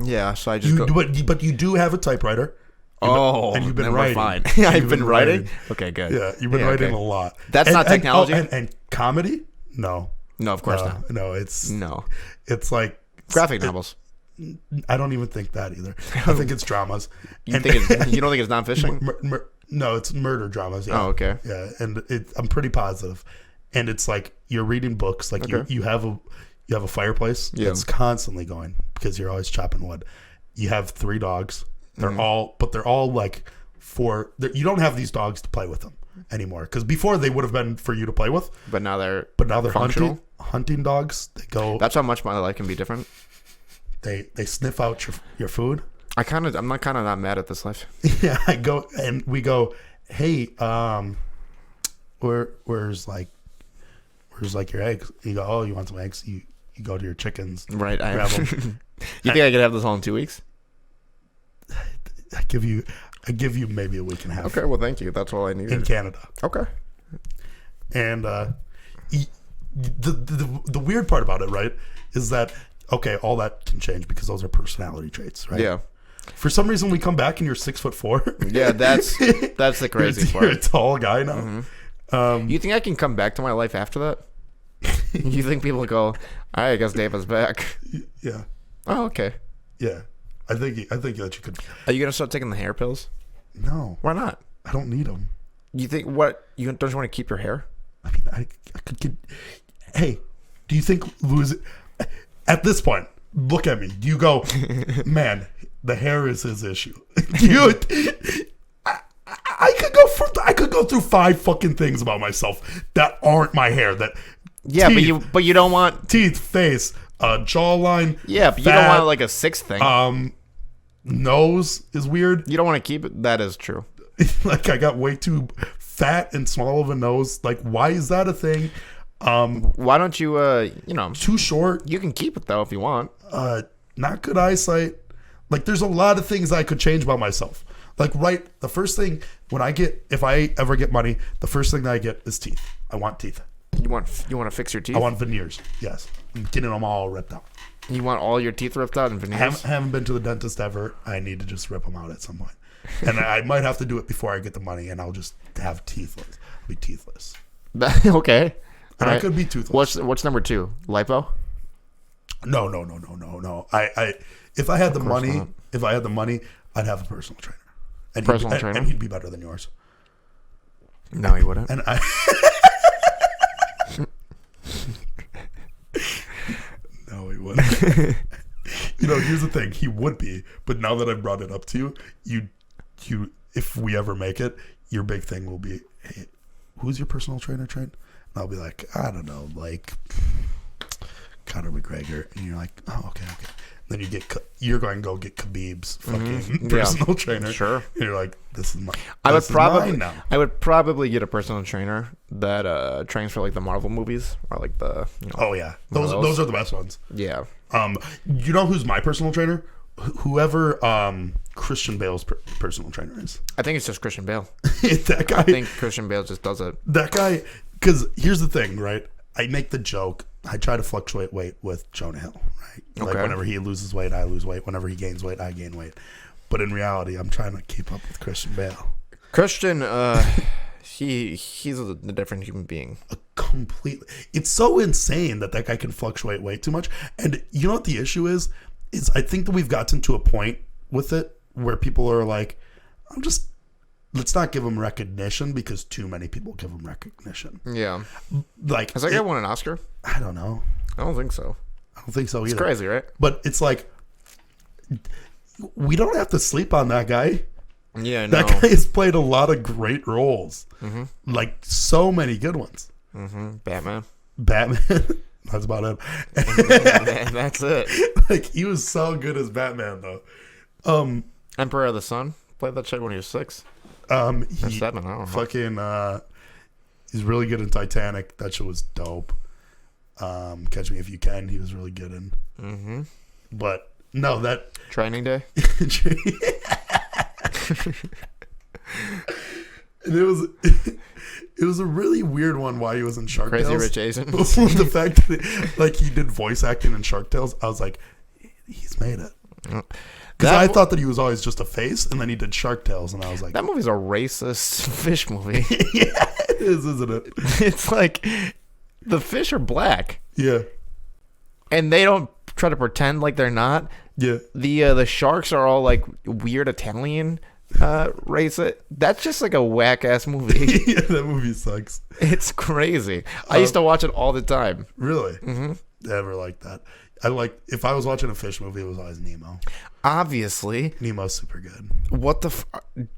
Yeah, so I just but you do have a typewriter. And you've been writing. Fine. I've been writing? Okay, good. Yeah, you've been writing a lot. That's not technology? And comedy? No. No, of course not. No, it's like... Graphic novels. I don't even think that either. I think it's dramas. You don't think it's nonfiction? No, it's murder dramas. Yeah. Oh, okay. Yeah, and I'm pretty positive. And it's like you're reading books. Like you have a fireplace that's constantly going because you're always chopping wood. You have 3 dogs. They're all like you don't have these dogs to play with them anymore because before they would have been for you to play with, but now they're hunting dogs. They go. That's how much my life can be different. They sniff out your food. I'm not mad at this life. Yeah, we go, hey, where's your eggs? You go, oh, you want some eggs? You go to your chickens, right? Grab them. You think I could have this all in 2 weeks? I give you maybe a week and a half. Okay, well, thank you. That's all I needed. In Canada. Okay. And the weird part about it, right, is that all that can change because those are personality traits, right? Yeah. For some reason, we come back and you're 6'4". Yeah, that's the crazy part. You're a tall guy now. Mm-hmm. You think I can come back to my life after that? You think people go, all right, I guess David's back? Yeah. Oh, okay. Yeah. I think that you could. Are you gonna start taking the hair pills? No. Why not? I don't need them. You think what? You don't want to keep your hair? I mean, I could get. Hey, do you think at this point? Look at me. Do you go, man? The hair is his issue. I could go through 5 fucking things about myself that aren't my hair. That teeth, but you don't want teeth, face. Jawline. Yeah, but fat, you don't want like a 6th thing. Nose is weird. You don't want to keep it. That is true. Like I got way too fat and small of a nose. Like why is that a thing? Why don't you? Too short. You can keep it though if you want. Not good eyesight. Like there's a lot of things I could change about myself. Like the first thing if I ever get money, the first thing that I get is teeth. I want teeth. You want to fix your teeth? I want veneers. Yes, I'm getting them all ripped out. You want all your teeth ripped out and veneers? Haven't been to the dentist ever. I need to just rip them out at some point, and I might have to do it before I get the money, and I'll just have teethless. I'll be teethless. Okay. And I could be toothless. What's number 2? Lipo? No. If I had the money, I'd have a personal trainer. And he'd be better than yours. No, he wouldn't. And I. No, he wouldn't. Here's the thing. He would be, but now that I brought it up to you, if we ever make it, your big thing will be, hey, who's your personal trainer, Trent? And I'll be like, I don't know, like Conor McGregor, and you're like, oh, okay. Then you're going to go get Khabib's fucking personal trainer. Sure. And you're like, this is my. I would probably get a personal trainer that trains for like the Marvel movies or like the. Oh yeah, those are the best ones. Yeah. You know who's my personal trainer? whoever Christian Bale's personal trainer is. I think it's just Christian Bale. That guy. I think Christian Bale just does it. That guy, because here's the thing, right? I make the joke. I try to fluctuate weight with Jonah Hill, right? Like whenever he loses weight, I lose weight. Whenever he gains weight, I gain weight. But in reality, I'm trying to keep up with Christian Bale. Christian, he's a different human being. Completely. It's so insane that guy can fluctuate weight too much. And you know what the issue is I think that we've gotten to a point with it where people are like, let's not give him recognition because too many people give him recognition. Yeah. Like, has that guy won an Oscar? I don't know. I don't think so. I don't think so either. It's crazy, right? But it's like, we don't have to sleep on that guy. Yeah, that guy has played a lot of great roles. Mm-hmm. Like, so many good ones. Mm-hmm. Batman. That's about it. That's it. Like, he was so good as Batman, though. Emperor of the Sun. Played that shit when he was 6. Or 7, I don't know. Fucking, he's really good in Titanic. That shit was dope. Catch Me If You Can, he was really good in. Mm-hmm. But, no, that... Training Day? And it was a really weird one why he was in Shark Crazy Tales. Rich Asians. The fact that like he did voice acting in Shark Tales, I was like, he's made it. Because I thought that he was always just a face, and then he did Shark Tales, and I was like, that movie's a racist fish movie. Yeah, it is, isn't it? It's like the fish are black. Yeah. And they don't try to pretend like they're not. Yeah. The sharks are all like weird Italian race. That's just like a whack ass movie. Yeah, that movie sucks. It's crazy. I used to watch it all the time. Really? Mm-hmm. Never liked that. If I was watching a fish movie, it was always Nemo. Obviously. Nemo's super good. What the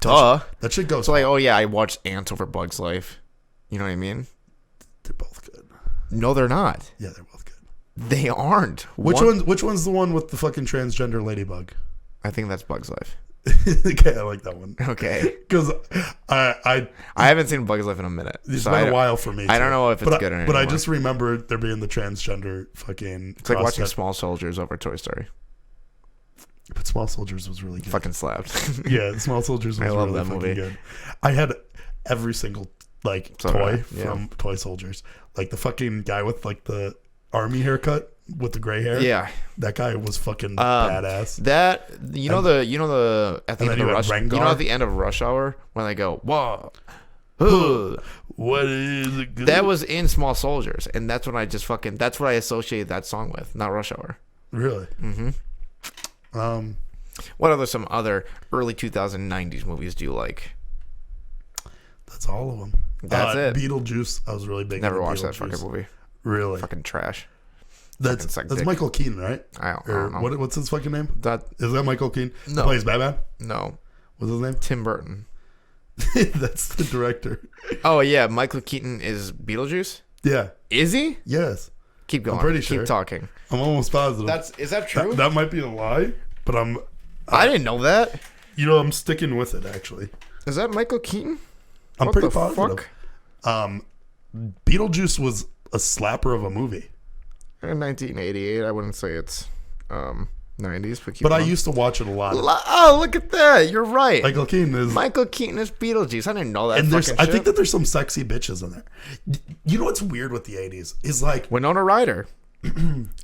duh. That shit goes. So like, oh yeah, I watched Ants over Bug's Life. You know what I mean? They're both good. No, they're not. Yeah, they're both good. They aren't. Which one's the one with the fucking transgender ladybug? I think that's Bug's Life. Okay, I like that one. Okay. Because I haven't seen Bug's Life in a minute. It's been a while for me. I don't know if it's good anymore. But I just remember there being the transgender fucking... It's like watching Small Soldiers over Toy Story. But Small Soldiers was really good. Fucking slapped. Yeah, Small Soldiers was really fucking good. I had every single toy from Toy Soldiers. Like the fucking guy with like the army haircut with the gray hair. Yeah, that guy was fucking badass. That at the end of Rush, at the end of Rush Hour when they go, whoa, what is it? Good? That was in Small Soldiers, and that's when I just that's what I associated that song with, not Rush Hour. Really? Mm-hmm. What some other early 2090s movies do you like? That's all of them. That's it. Beetlejuice. I was really big. Never watched that fucking movie. Really? Fucking trash. That's Michael Keaton, right? I don't know. What's his fucking name? Is that Michael Keaton? No. He plays Batman? No. What's his name? Tim Burton. That's the director. Oh yeah, Michael Keaton is Beetlejuice? Yeah. Is he? Yes. Keep going. I'm pretty sure. Keep talking. I'm almost positive. Is that true? That might be a lie, but I didn't know that. I'm sticking with it actually. Is that Michael Keaton? I'm pretty positive. Beetlejuice was a slapper of a movie. In 1988, I wouldn't say it's 90s, but I used to watch it a lot. Oh, look at that! You're right. Michael Keaton is Beetlejuice. I didn't know that. And I think that there's some sexy bitches in there. You know what's weird with the 80s is like Winona Ryder.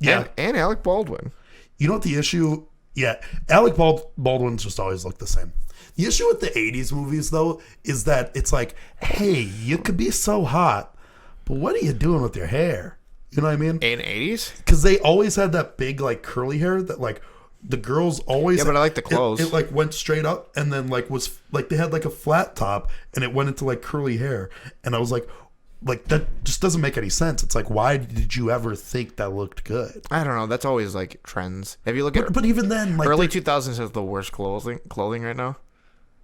Yeah, and Alec Baldwin. You know what the issue? Yeah, Alec Baldwin's just always looked the same. The issue with the 80s movies, though, is that it's like, hey, you could be so hot, but what are you doing with your hair? You know what I mean? In 80s? Because they always had that big, curly hair that, the girls always... Yeah, but I like the clothes. It went straight up and then, was... they had, a flat top and it went into, curly hair. And I was like, that just doesn't make any sense. It's like, why did you ever think that looked good? I don't know. That's always, trends. Have you looked at... But even then, early 2000s has the worst clothing right now.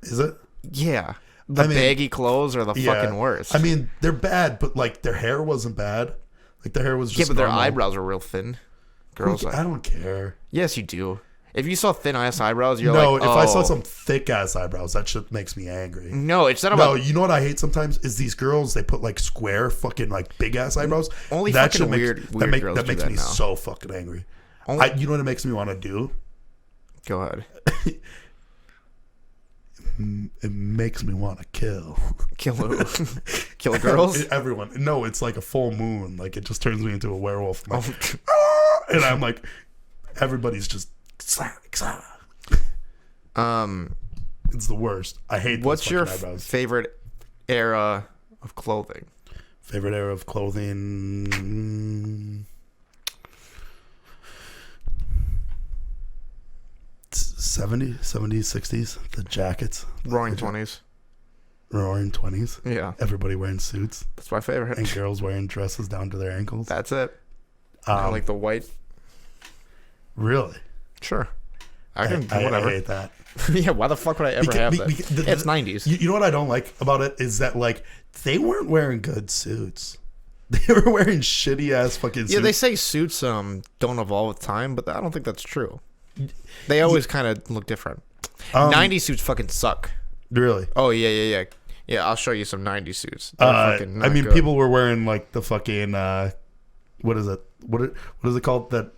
Is it? Yeah. Baggy clothes are the fucking worst. I mean, they're bad, but their hair wasn't bad. Their hair was just but normal. Their eyebrows are real thin. Girls, I don't care. Yes, you do. If you saw thin ass eyebrows, you're no. like, if I saw some thick ass eyebrows, that shit makes me angry. No, it's not about. No, you know what I hate sometimes is these girls. They put square fucking big ass eyebrows. Only that fucking weird girls that makes do me now. so fucking angry. You know what it makes me want to do? Go ahead. It makes me want to kill. Kill who? Kill girls? Everyone. No, it's like a full moon. Like it just turns me into a werewolf. I'm like, "Ah!" And I'm like, everybody's just. It's the worst. I hate. What's your eyebrows. favorite era of clothing? Favorite era of clothing? 70s, 60s. The jackets. Roaring 20s. Roaring 20s. Yeah. Everybody wearing suits. That's my favorite. And girls wearing dresses down to their ankles. That's it. I like the white. Really? Sure. Whatever. I hate that. Yeah, why the fuck would I ever have that? It's 90s. You know what I don't like about it is that, like, they weren't wearing good suits. They were wearing shitty ass fucking suits. Yeah, they say suits don't evolve with time, but I don't think that's true. They always kind of look different. 90s suits fucking suck. Really? Oh, yeah. Yeah, I'll show you some 90s suits. I mean, good. People were wearing, like, the fucking, what is it? What is it called that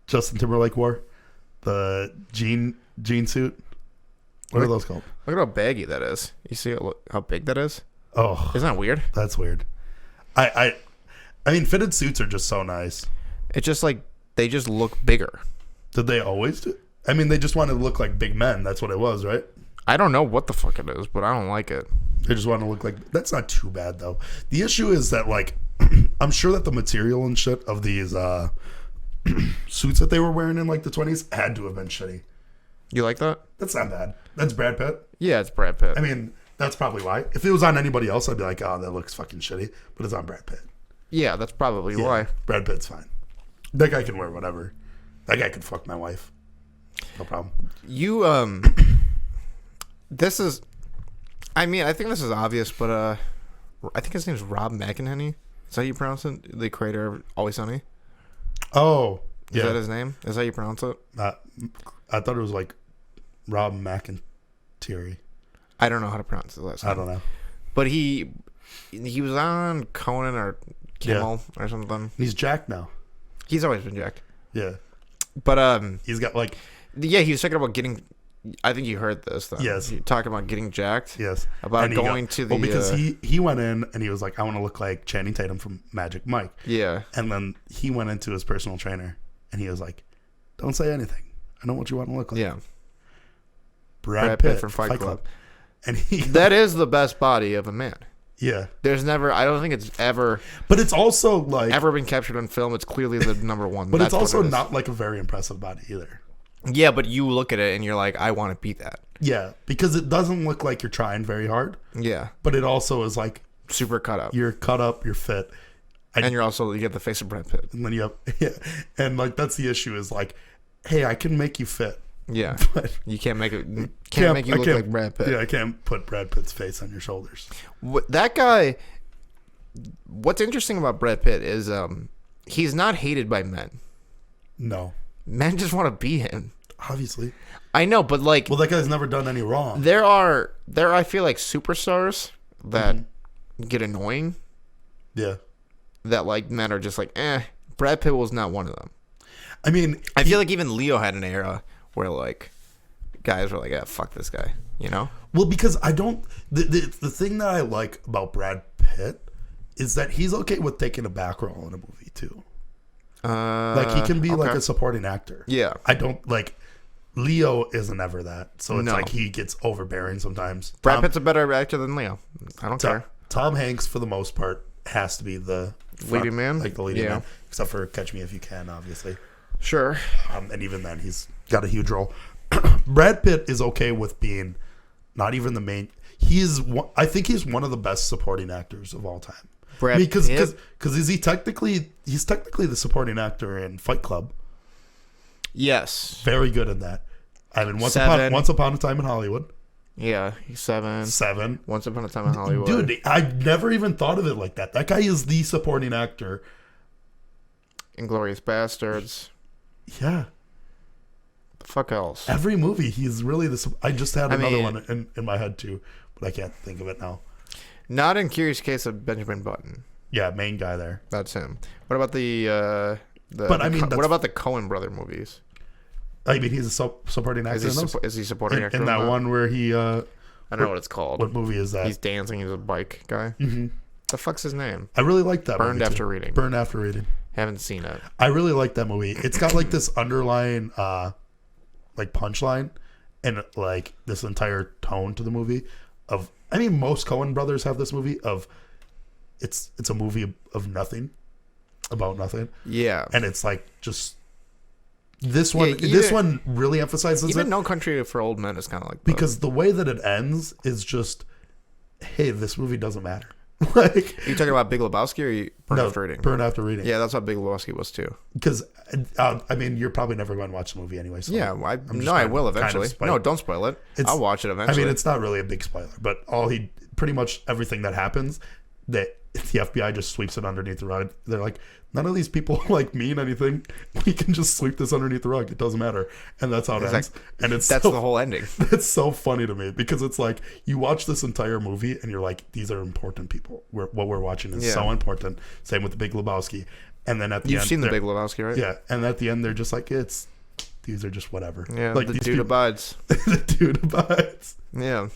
Justin Timberlake wore? The jean suit? What are those called? Look at how baggy that is. You see how big that is? Oh. Isn't that weird? That's weird. I mean, fitted suits are just so nice. It's just like, they just look bigger. Did they always do? I mean, they just wanted to look like big men. That's what it was, right? I don't know what the fuck it is, but I don't like it. They just want to look like... That's not too bad, though. The issue is that, like, I'm sure that the material and shit of these suits that they were wearing in, like, the 20s had to have been shitty. You like that? That's not bad. That's Brad Pitt. Yeah, it's Brad Pitt. I mean, that's probably why. If it was on anybody else, I'd be like, oh, that looks fucking shitty. But it's on Brad Pitt. Yeah, that's probably why. Brad Pitt's fine. That guy can wear whatever. That guy could fuck my wife. No problem. You, this is... I mean, I think this is obvious, but I think his name's Rob McElhenney. Is that how you pronounce it? The creator of Always Sunny? Oh, yeah. Is that his name? Is that how you pronounce it? I thought it was like Rob McIntyre. I don't know how to pronounce his last name. I don't know. But he was on Conan or Kimmel or something. He's jacked now. He's always been jacked. Yeah. But he's got like... Yeah, he was talking about getting... I think you heard this, though. Yes. He talking about getting jacked. Yes. About going to the... Well, because he went in and he was like, I want to look like Channing Tatum from Magic Mike. Yeah. And then he went into his personal trainer and he was like, don't say anything. I know what you want to look like. Yeah. Brad Pitt from Fight Club. And that is the best body of a man. Yeah. There's never... I don't think it's ever... But it's also like... Ever been captured on film. It's clearly the number one. But it's also not like a very impressive body either. Yeah, but you look at it and you're like, I want to beat that. Yeah, because it doesn't look like you're trying very hard. Yeah. But it also is like... Super cut up. You're cut up, you're fit. And you get the face of Brad Pitt. And then you have... Yeah. And like, that's the issue is like, hey, I can make you fit. Yeah. But you can't make it... Can't make you look like Brad Pitt. Yeah, I can't put Brad Pitt's face on your shoulders. That guy... What's interesting about Brad Pitt is he's not hated by men. No. Men just want to be him. Obviously. I know, but like... Well, that guy's never done any wrong. There I feel like superstars that get annoying. Yeah. That like men are just like, Brad Pitt was not one of them. I mean... I feel like even Leo had an era where like guys were like, fuck this guy, you know? Well, because I don't... The thing that I like about Brad Pitt is that he's okay with taking a back role in a movie too. Like he can be like a supporting actor. Yeah. I don't like... Leo isn't ever that. So it's like he gets overbearing sometimes. Brad Pitt's a better actor than Leo. I don't care. Tom Hanks, for the most part, has to be the leading man. Like the leading man. Except for Catch Me If You Can, obviously. Sure. And even then, he's got a huge role. Brad Pitt is okay with being not even the main. I think he's one of the best supporting actors of all time. Brad Pitt? Because he's technically the supporting actor in Fight Club. Yes. Very good in that. I mean, Once Upon a Time in Hollywood. Yeah, he's 7. 7. Once Upon a Time in Hollywood. Dude, I never even thought of it like that. That guy is the supporting actor. Inglourious Bastards. Yeah. The fuck else? Every movie, he's really the... I just had another one in my head, too. But I can't think of it now. Not in Curious Case of Benjamin Button. Yeah, main guy there. That's him. What about what about the Coen brother movies? I mean, he's a supporting actor in those. Is he supporting actor in that one where he? I don't know what it's called. What movie is that? He's dancing. He's a bike guy. Mm-hmm. The fuck's his name? I really like that. Burned After Reading. Burned After Reading. Haven't seen it. I really like that movie. It's got like this underlying, like punchline, and like this entire tone to the movie. Of I mean, most Coen brothers have this movie of. It's a movie of nothing, about nothing. Yeah, and it's like just. This one, this one really emphasizes even it. No Country for Old Men is kind of like because the way that it ends is just, hey, this movie doesn't matter. Like, are you talking about Big Lebowski or Burned After Reading? Burned After Reading. Yeah, that's what Big Lebowski was too. Because I mean, you're probably never going to watch the movie anyway. So yeah, I will eventually. No, don't spoil it. I'll watch it eventually. I mean, it's not really a big spoiler, but pretty much everything that happens, that the FBI just sweeps it underneath the rug. They're like, none of these people like mean anything. We can just sweep this underneath the rug. It doesn't matter. And that's how it ends. And that's the whole ending. That's so funny to me because it's like you watch this entire movie and you're like, these are important people. What we're watching is so important. Same with the Big Lebowski. And then at the end, you've seen the Big Lebowski, right? Yeah. And at the end, they're just like, these are just whatever. Yeah. Like the dude abides. The dude abides. Yeah.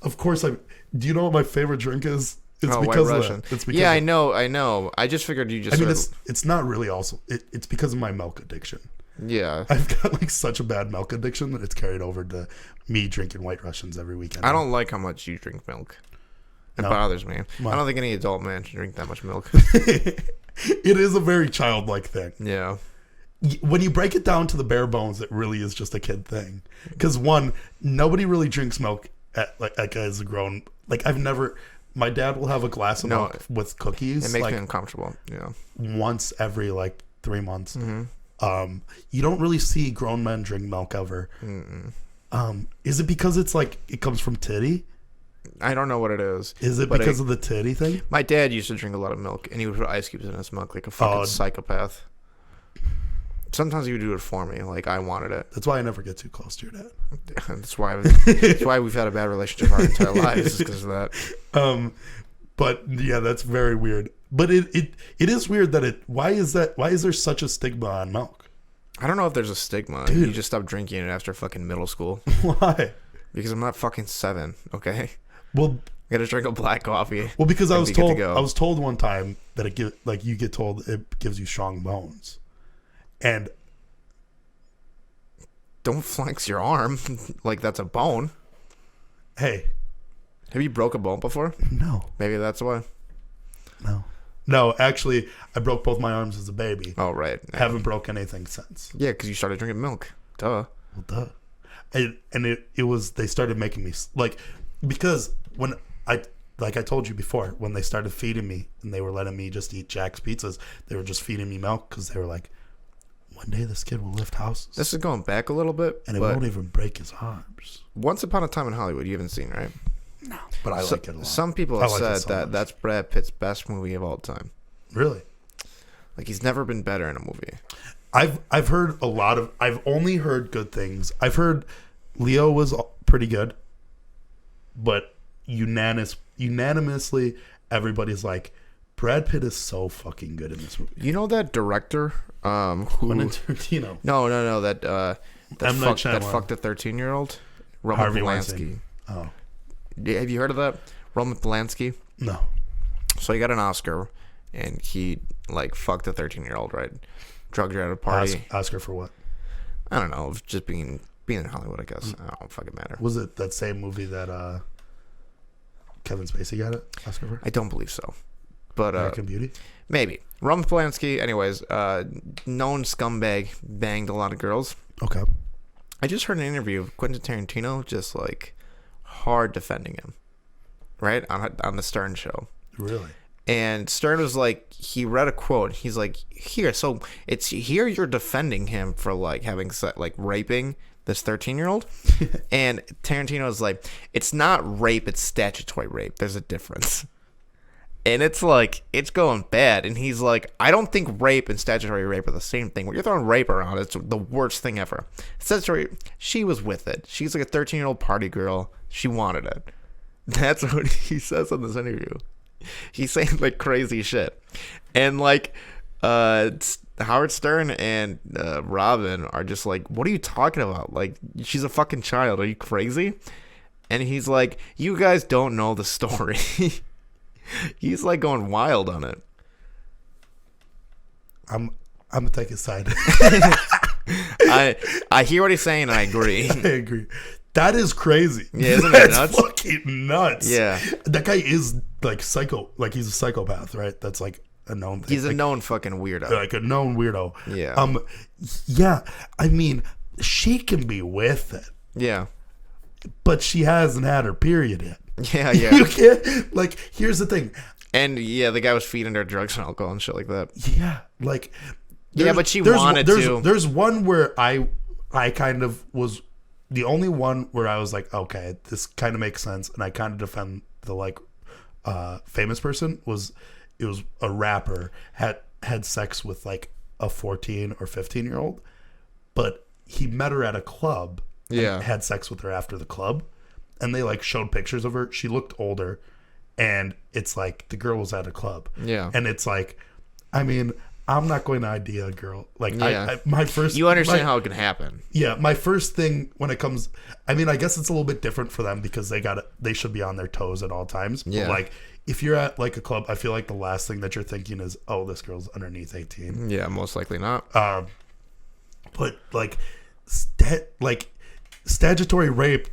Of course, do you know what my favorite drink is? It's White Russian. It's because I know. I just figured you just. I mean, it's not really also. It's because of my milk addiction. Yeah, I've got like such a bad milk addiction that it's carried over to me drinking White Russians every weekend. I don't like how much you drink milk. It bothers me. I don't think any adult man should drink that much milk. It is a very childlike thing. Yeah. When you break it down to the bare bones, it really is just a kid thing. Because nobody really drinks milk as a grown. Like I've never. My dad will have a glass of milk with cookies. It makes me uncomfortable. Yeah. Once every 3 months. Mm-hmm. You don't really see grown men drink milk ever. Is it because it's like it comes from titty? I don't know what it is. Is it because of the titty thing? My dad used to drink a lot of milk, and he would put ice cubes in his milk like a fucking psychopath. Sometimes he would do it for me, like I wanted it. That's why I never get too close to your dad. That's why we've had a bad relationship our entire lives, is because of that. But yeah, that's very weird. But it is weird that why is there such a stigma on milk? I don't know if there's a stigma. Dude. You just stopped drinking it after fucking middle school. Why? Because I'm not fucking 7, okay? Well, I gotta drink a black coffee. Well, because I was told one time that you get told it gives you strong bones. And don't flex your arm like that's a bone. Hey, have you broke a bone before? No. Maybe that's why. No, actually, I broke both my arms as a baby. Oh, right. I haven't broke anything since. Yeah, because you started drinking milk. Duh. Well, duh. And it was, they started making me, because when I told you before, when they started feeding me and they were letting me just eat Jack's pizzas, they were just feeding me milk because they were like, one day this kid will lift houses. This is going back a little bit. And it won't even break his arms. Once Upon a Time in Hollywood, you haven't seen, right? No. But I like it a lot. Some people have said that's Brad Pitt's best movie of all time. Really? Like, he's never been better in a movie. I've heard I've only heard good things. I've heard Leo was pretty good. But unanimously, everybody's like, Brad Pitt is so fucking good in this movie. You know that director Quentin Tarantino. No, that fucked a 13-year-old? Roman Polanski. Oh. Have you heard of that? Roman Polanski? No. So he got an Oscar, and he fucked a 13-year-old, right? Drugged her at a party. Oscar for what? I don't know. Just being in Hollywood, I guess. I don't fucking matter. Was it that same movie that Kevin Spacey got it Oscar for? I don't believe so. But American Beauty? Maybe. Roman Polanski, anyways, known scumbag, banged a lot of girls. Okay. I just heard an interview of Quentin Tarantino just hard defending him, right? On the Stern show. Really? And Stern was he read a quote. He's like, here you're defending him for having raping this 13-year-old. And Tarantino's like, it's not rape, it's statutory rape. There's a difference. And it's it's going bad. And he's like, I don't think rape and statutory rape are the same thing. When you're throwing rape around, it's the worst thing ever. Statutory, she was with it. She's like a 13-year-old party girl. She wanted it. That's what he says in this interview. He's saying crazy shit. And Howard Stern and Robin are just like, what are you talking about? Like, she's a fucking child. Are you crazy? And he's like, you guys don't know the story. He's like going wild on it. I'm gonna take his side. I hear what he's saying and I agree. I agree. That is crazy. Yeah, isn't it nuts? That's fucking nuts. Yeah. That guy is like psycho. Like he's a psychopath, right? That's like a known thing. He's a known fucking weirdo. Like a known weirdo. Yeah. Yeah. I mean, she can be with it. Yeah. But she hasn't had her period yet. Yeah, yeah. You can't. Like, here's the thing. And yeah, the guy was feeding her drugs and alcohol and shit like that. Yeah, like. Yeah, but she wanted to. There's one where I kind of was the only one where I was like, okay, this kind of makes sense, and I kind of defend the like famous person it was a rapper had sex with like a 14 or 15-year-old, but he met her at a club. Yeah, and had sex with her after the club, and they like showed pictures of her. She looked older, and it's like the girl was at a club. Yeah, and it's like, I mean, I'm not going to ID a girl. Like, yeah. My first... You understand how it can happen. Yeah, my first thing when it comes... I mean, I guess it's a little bit different for them because they should be on their toes at all times. Yeah. But, like, if you're at, like, a club, I feel like the last thing that you're thinking is, oh, this girl's underneath 18. Yeah, most likely not. But, like, statutory rape...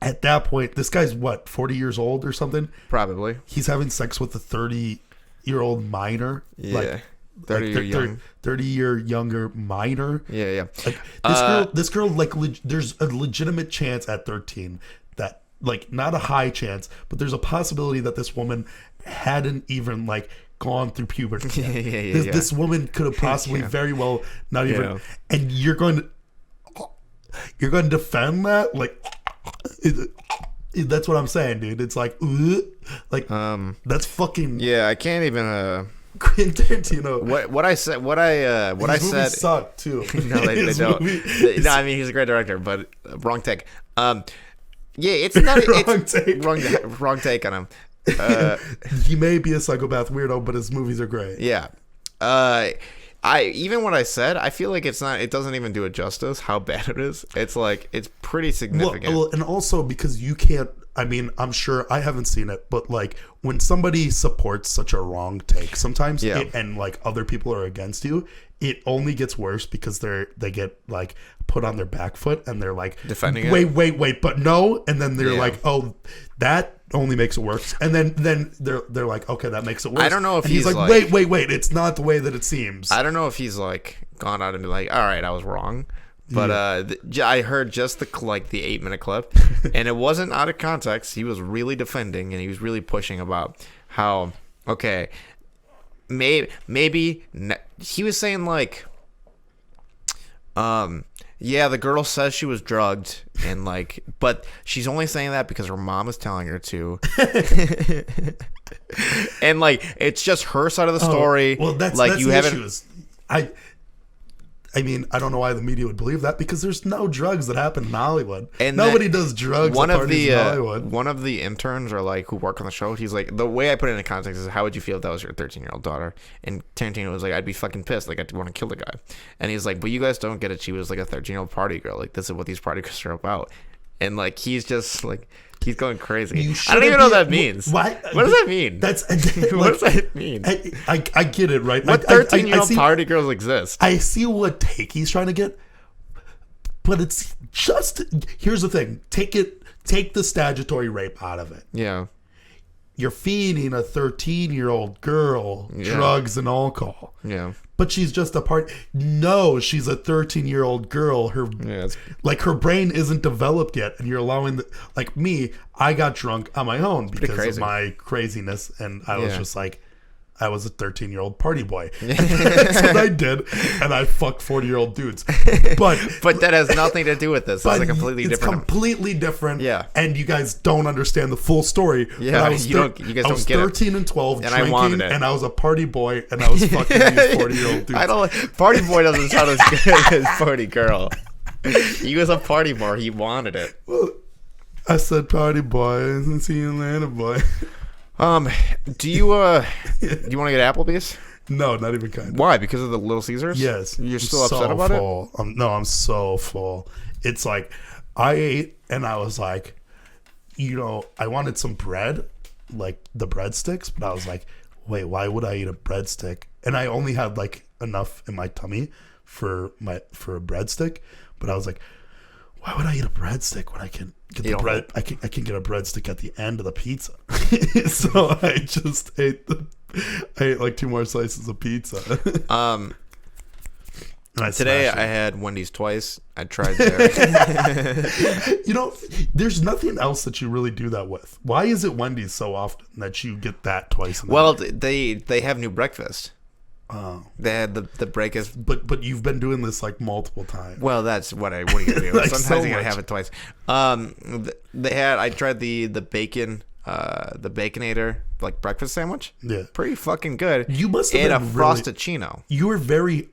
At that point, this guy's, what, 40 years old or something? Probably. He's having sex with a 30-year-old minor. Yeah. Like, 30-year younger minor. Yeah, yeah. Like this girl, like, there's a legitimate chance at 13 that, like, not a high chance, but there's a possibility that this woman hadn't even like gone through puberty. Yeah. This woman could have possibly very well not even. And you're going to defend that, like. That's what I'm saying, dude. It's like, that's fucking. Yeah, I can't even. Quentin Tarantino. What I said suck too. No, they don't. No, I mean he's a great director, but wrong take. Yeah, it's not wrong take on him. He may be a psychopath weirdo, but his movies are great. Yeah. Even what I said, I feel like it doesn't even do it justice how bad it is. It's like, it's pretty significant. Well, and also because you can't, I mean, I'm sure I haven't seen it, but like when somebody supports such a wrong take, sometimes and like other people are against you, it only gets worse because they get like put on their back foot and they're like defending it. Wait, but no, and then they're like, oh, that only makes it worse, and then they're like, okay, that makes it worse. I don't know if and he's like, wait, it's not the way that it seems. I don't know if he's like gone out and be like, all right, I was wrong. But I heard just the 8-minute clip, and it wasn't out of context. He was really defending, and he was really pushing about how, okay, maybe he was saying like, yeah, the girl says she was drugged, and like, but she's only saying that because her mom is telling her to. And like, it's just her side of the story. Well, that's the issue. I mean, I don't know why the media would believe that because there's no drugs that happen in Hollywood. And nobody does drugs at parties in Hollywood. One of the interns or like who work on the show, he's like, the way I put it into context is, how would you feel if that was your 13-year-old daughter? And Tarantino was like, I'd be fucking pissed. Like, I'd want to kill the guy. And he's like, but you guys don't get it. She was like a 13-year-old party girl. Like, this is what these party girls are about. And like, he's just like, he's going crazy. I don't even know what that means. What does that mean? That's what does that mean? I get it, right? What 13-year-old party girls exist? I see what take he's trying to get, but it's just, here's the thing. Take the statutory rape out of it. Yeah. You're feeding a 13-year-old girl drugs and alcohol. Yeah. But she's just a part. No, she's a 13-year-old girl. Her brain isn't developed yet, and you're allowing like me. I got drunk on my own because of my craziness, and I was just like, I was a 13-year-old party boy. That's what I did, and I fucked 40-year-old dudes. But that has nothing to do with this. It's completely different. It's completely different. Yeah. And you guys don't understand the full story. Yeah, you guys don't get it. I was 13 and 12, and I wanted it. And I was a party boy, and I was fucking these 40-year-old dudes. Party boy doesn't sound as good as party girl. He was a party boy. He wanted it. Well, I said party boy, and see you later, boy. Do you want to get Applebee's? No, not even kind of. Why? Because of the Little Caesars? Yes. You're I'm still upset about full. No, I'm so full. It's like I ate and I was like, I wanted some bread, like the breadsticks, but I was like, wait, why would I eat a breadstick? And I only had like enough in my tummy for a breadstick, but I was like, why would I eat a breadstick when I can get the bread? I can get a breadstick at the end of the pizza. So I just ate like 2 more slices of pizza. Today I had Wendy's twice. I tried there. There's nothing else that you really do that with. Why is it Wendy's so often that you get that twice? Well, they have new breakfast. Oh. They had the breakfast. But you've been doing this like multiple times. Well, that's what are you gonna do? Like Sometimes you gotta have it twice. I tried the bacon. The Baconator like breakfast sandwich. Yeah, pretty fucking good. You must have been a Frosticino. You were very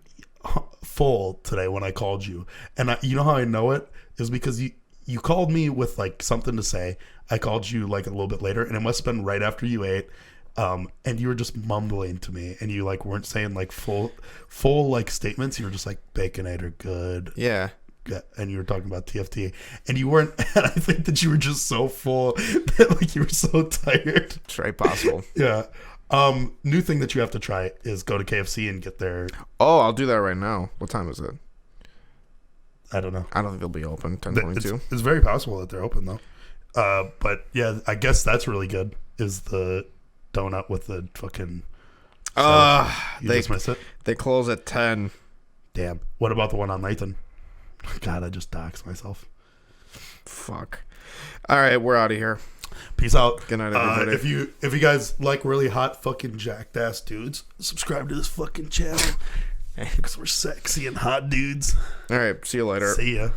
full today when I called you, and you know how I know it is because you called me with like something to say. I called you like a little bit later, and it must have been right after you ate. And you were just mumbling to me, and you like weren't saying like full like statements. You were just like Baconator, good. Yeah. And you were talking about TFT, and you weren't. And I think that you were just so full that like you were so tired. It's very possible. Yeah. New thing that you have to try is go to KFC and get their. Oh, I'll do that right now. What time is it? I don't know. I don't think they'll be open. 10:22. It's very possible that they're open though. But yeah, I guess that's really good. Is the donut with the fucking. You just missed it. They close at 10. Damn. What about the one on Nathan? God, I just doxed myself. Fuck. All right, we're out of here. Peace out. Good night, everybody. If you guys like really hot fucking jacked ass dudes, subscribe to this fucking channel because we're sexy and hot dudes. All right, see you later. See ya.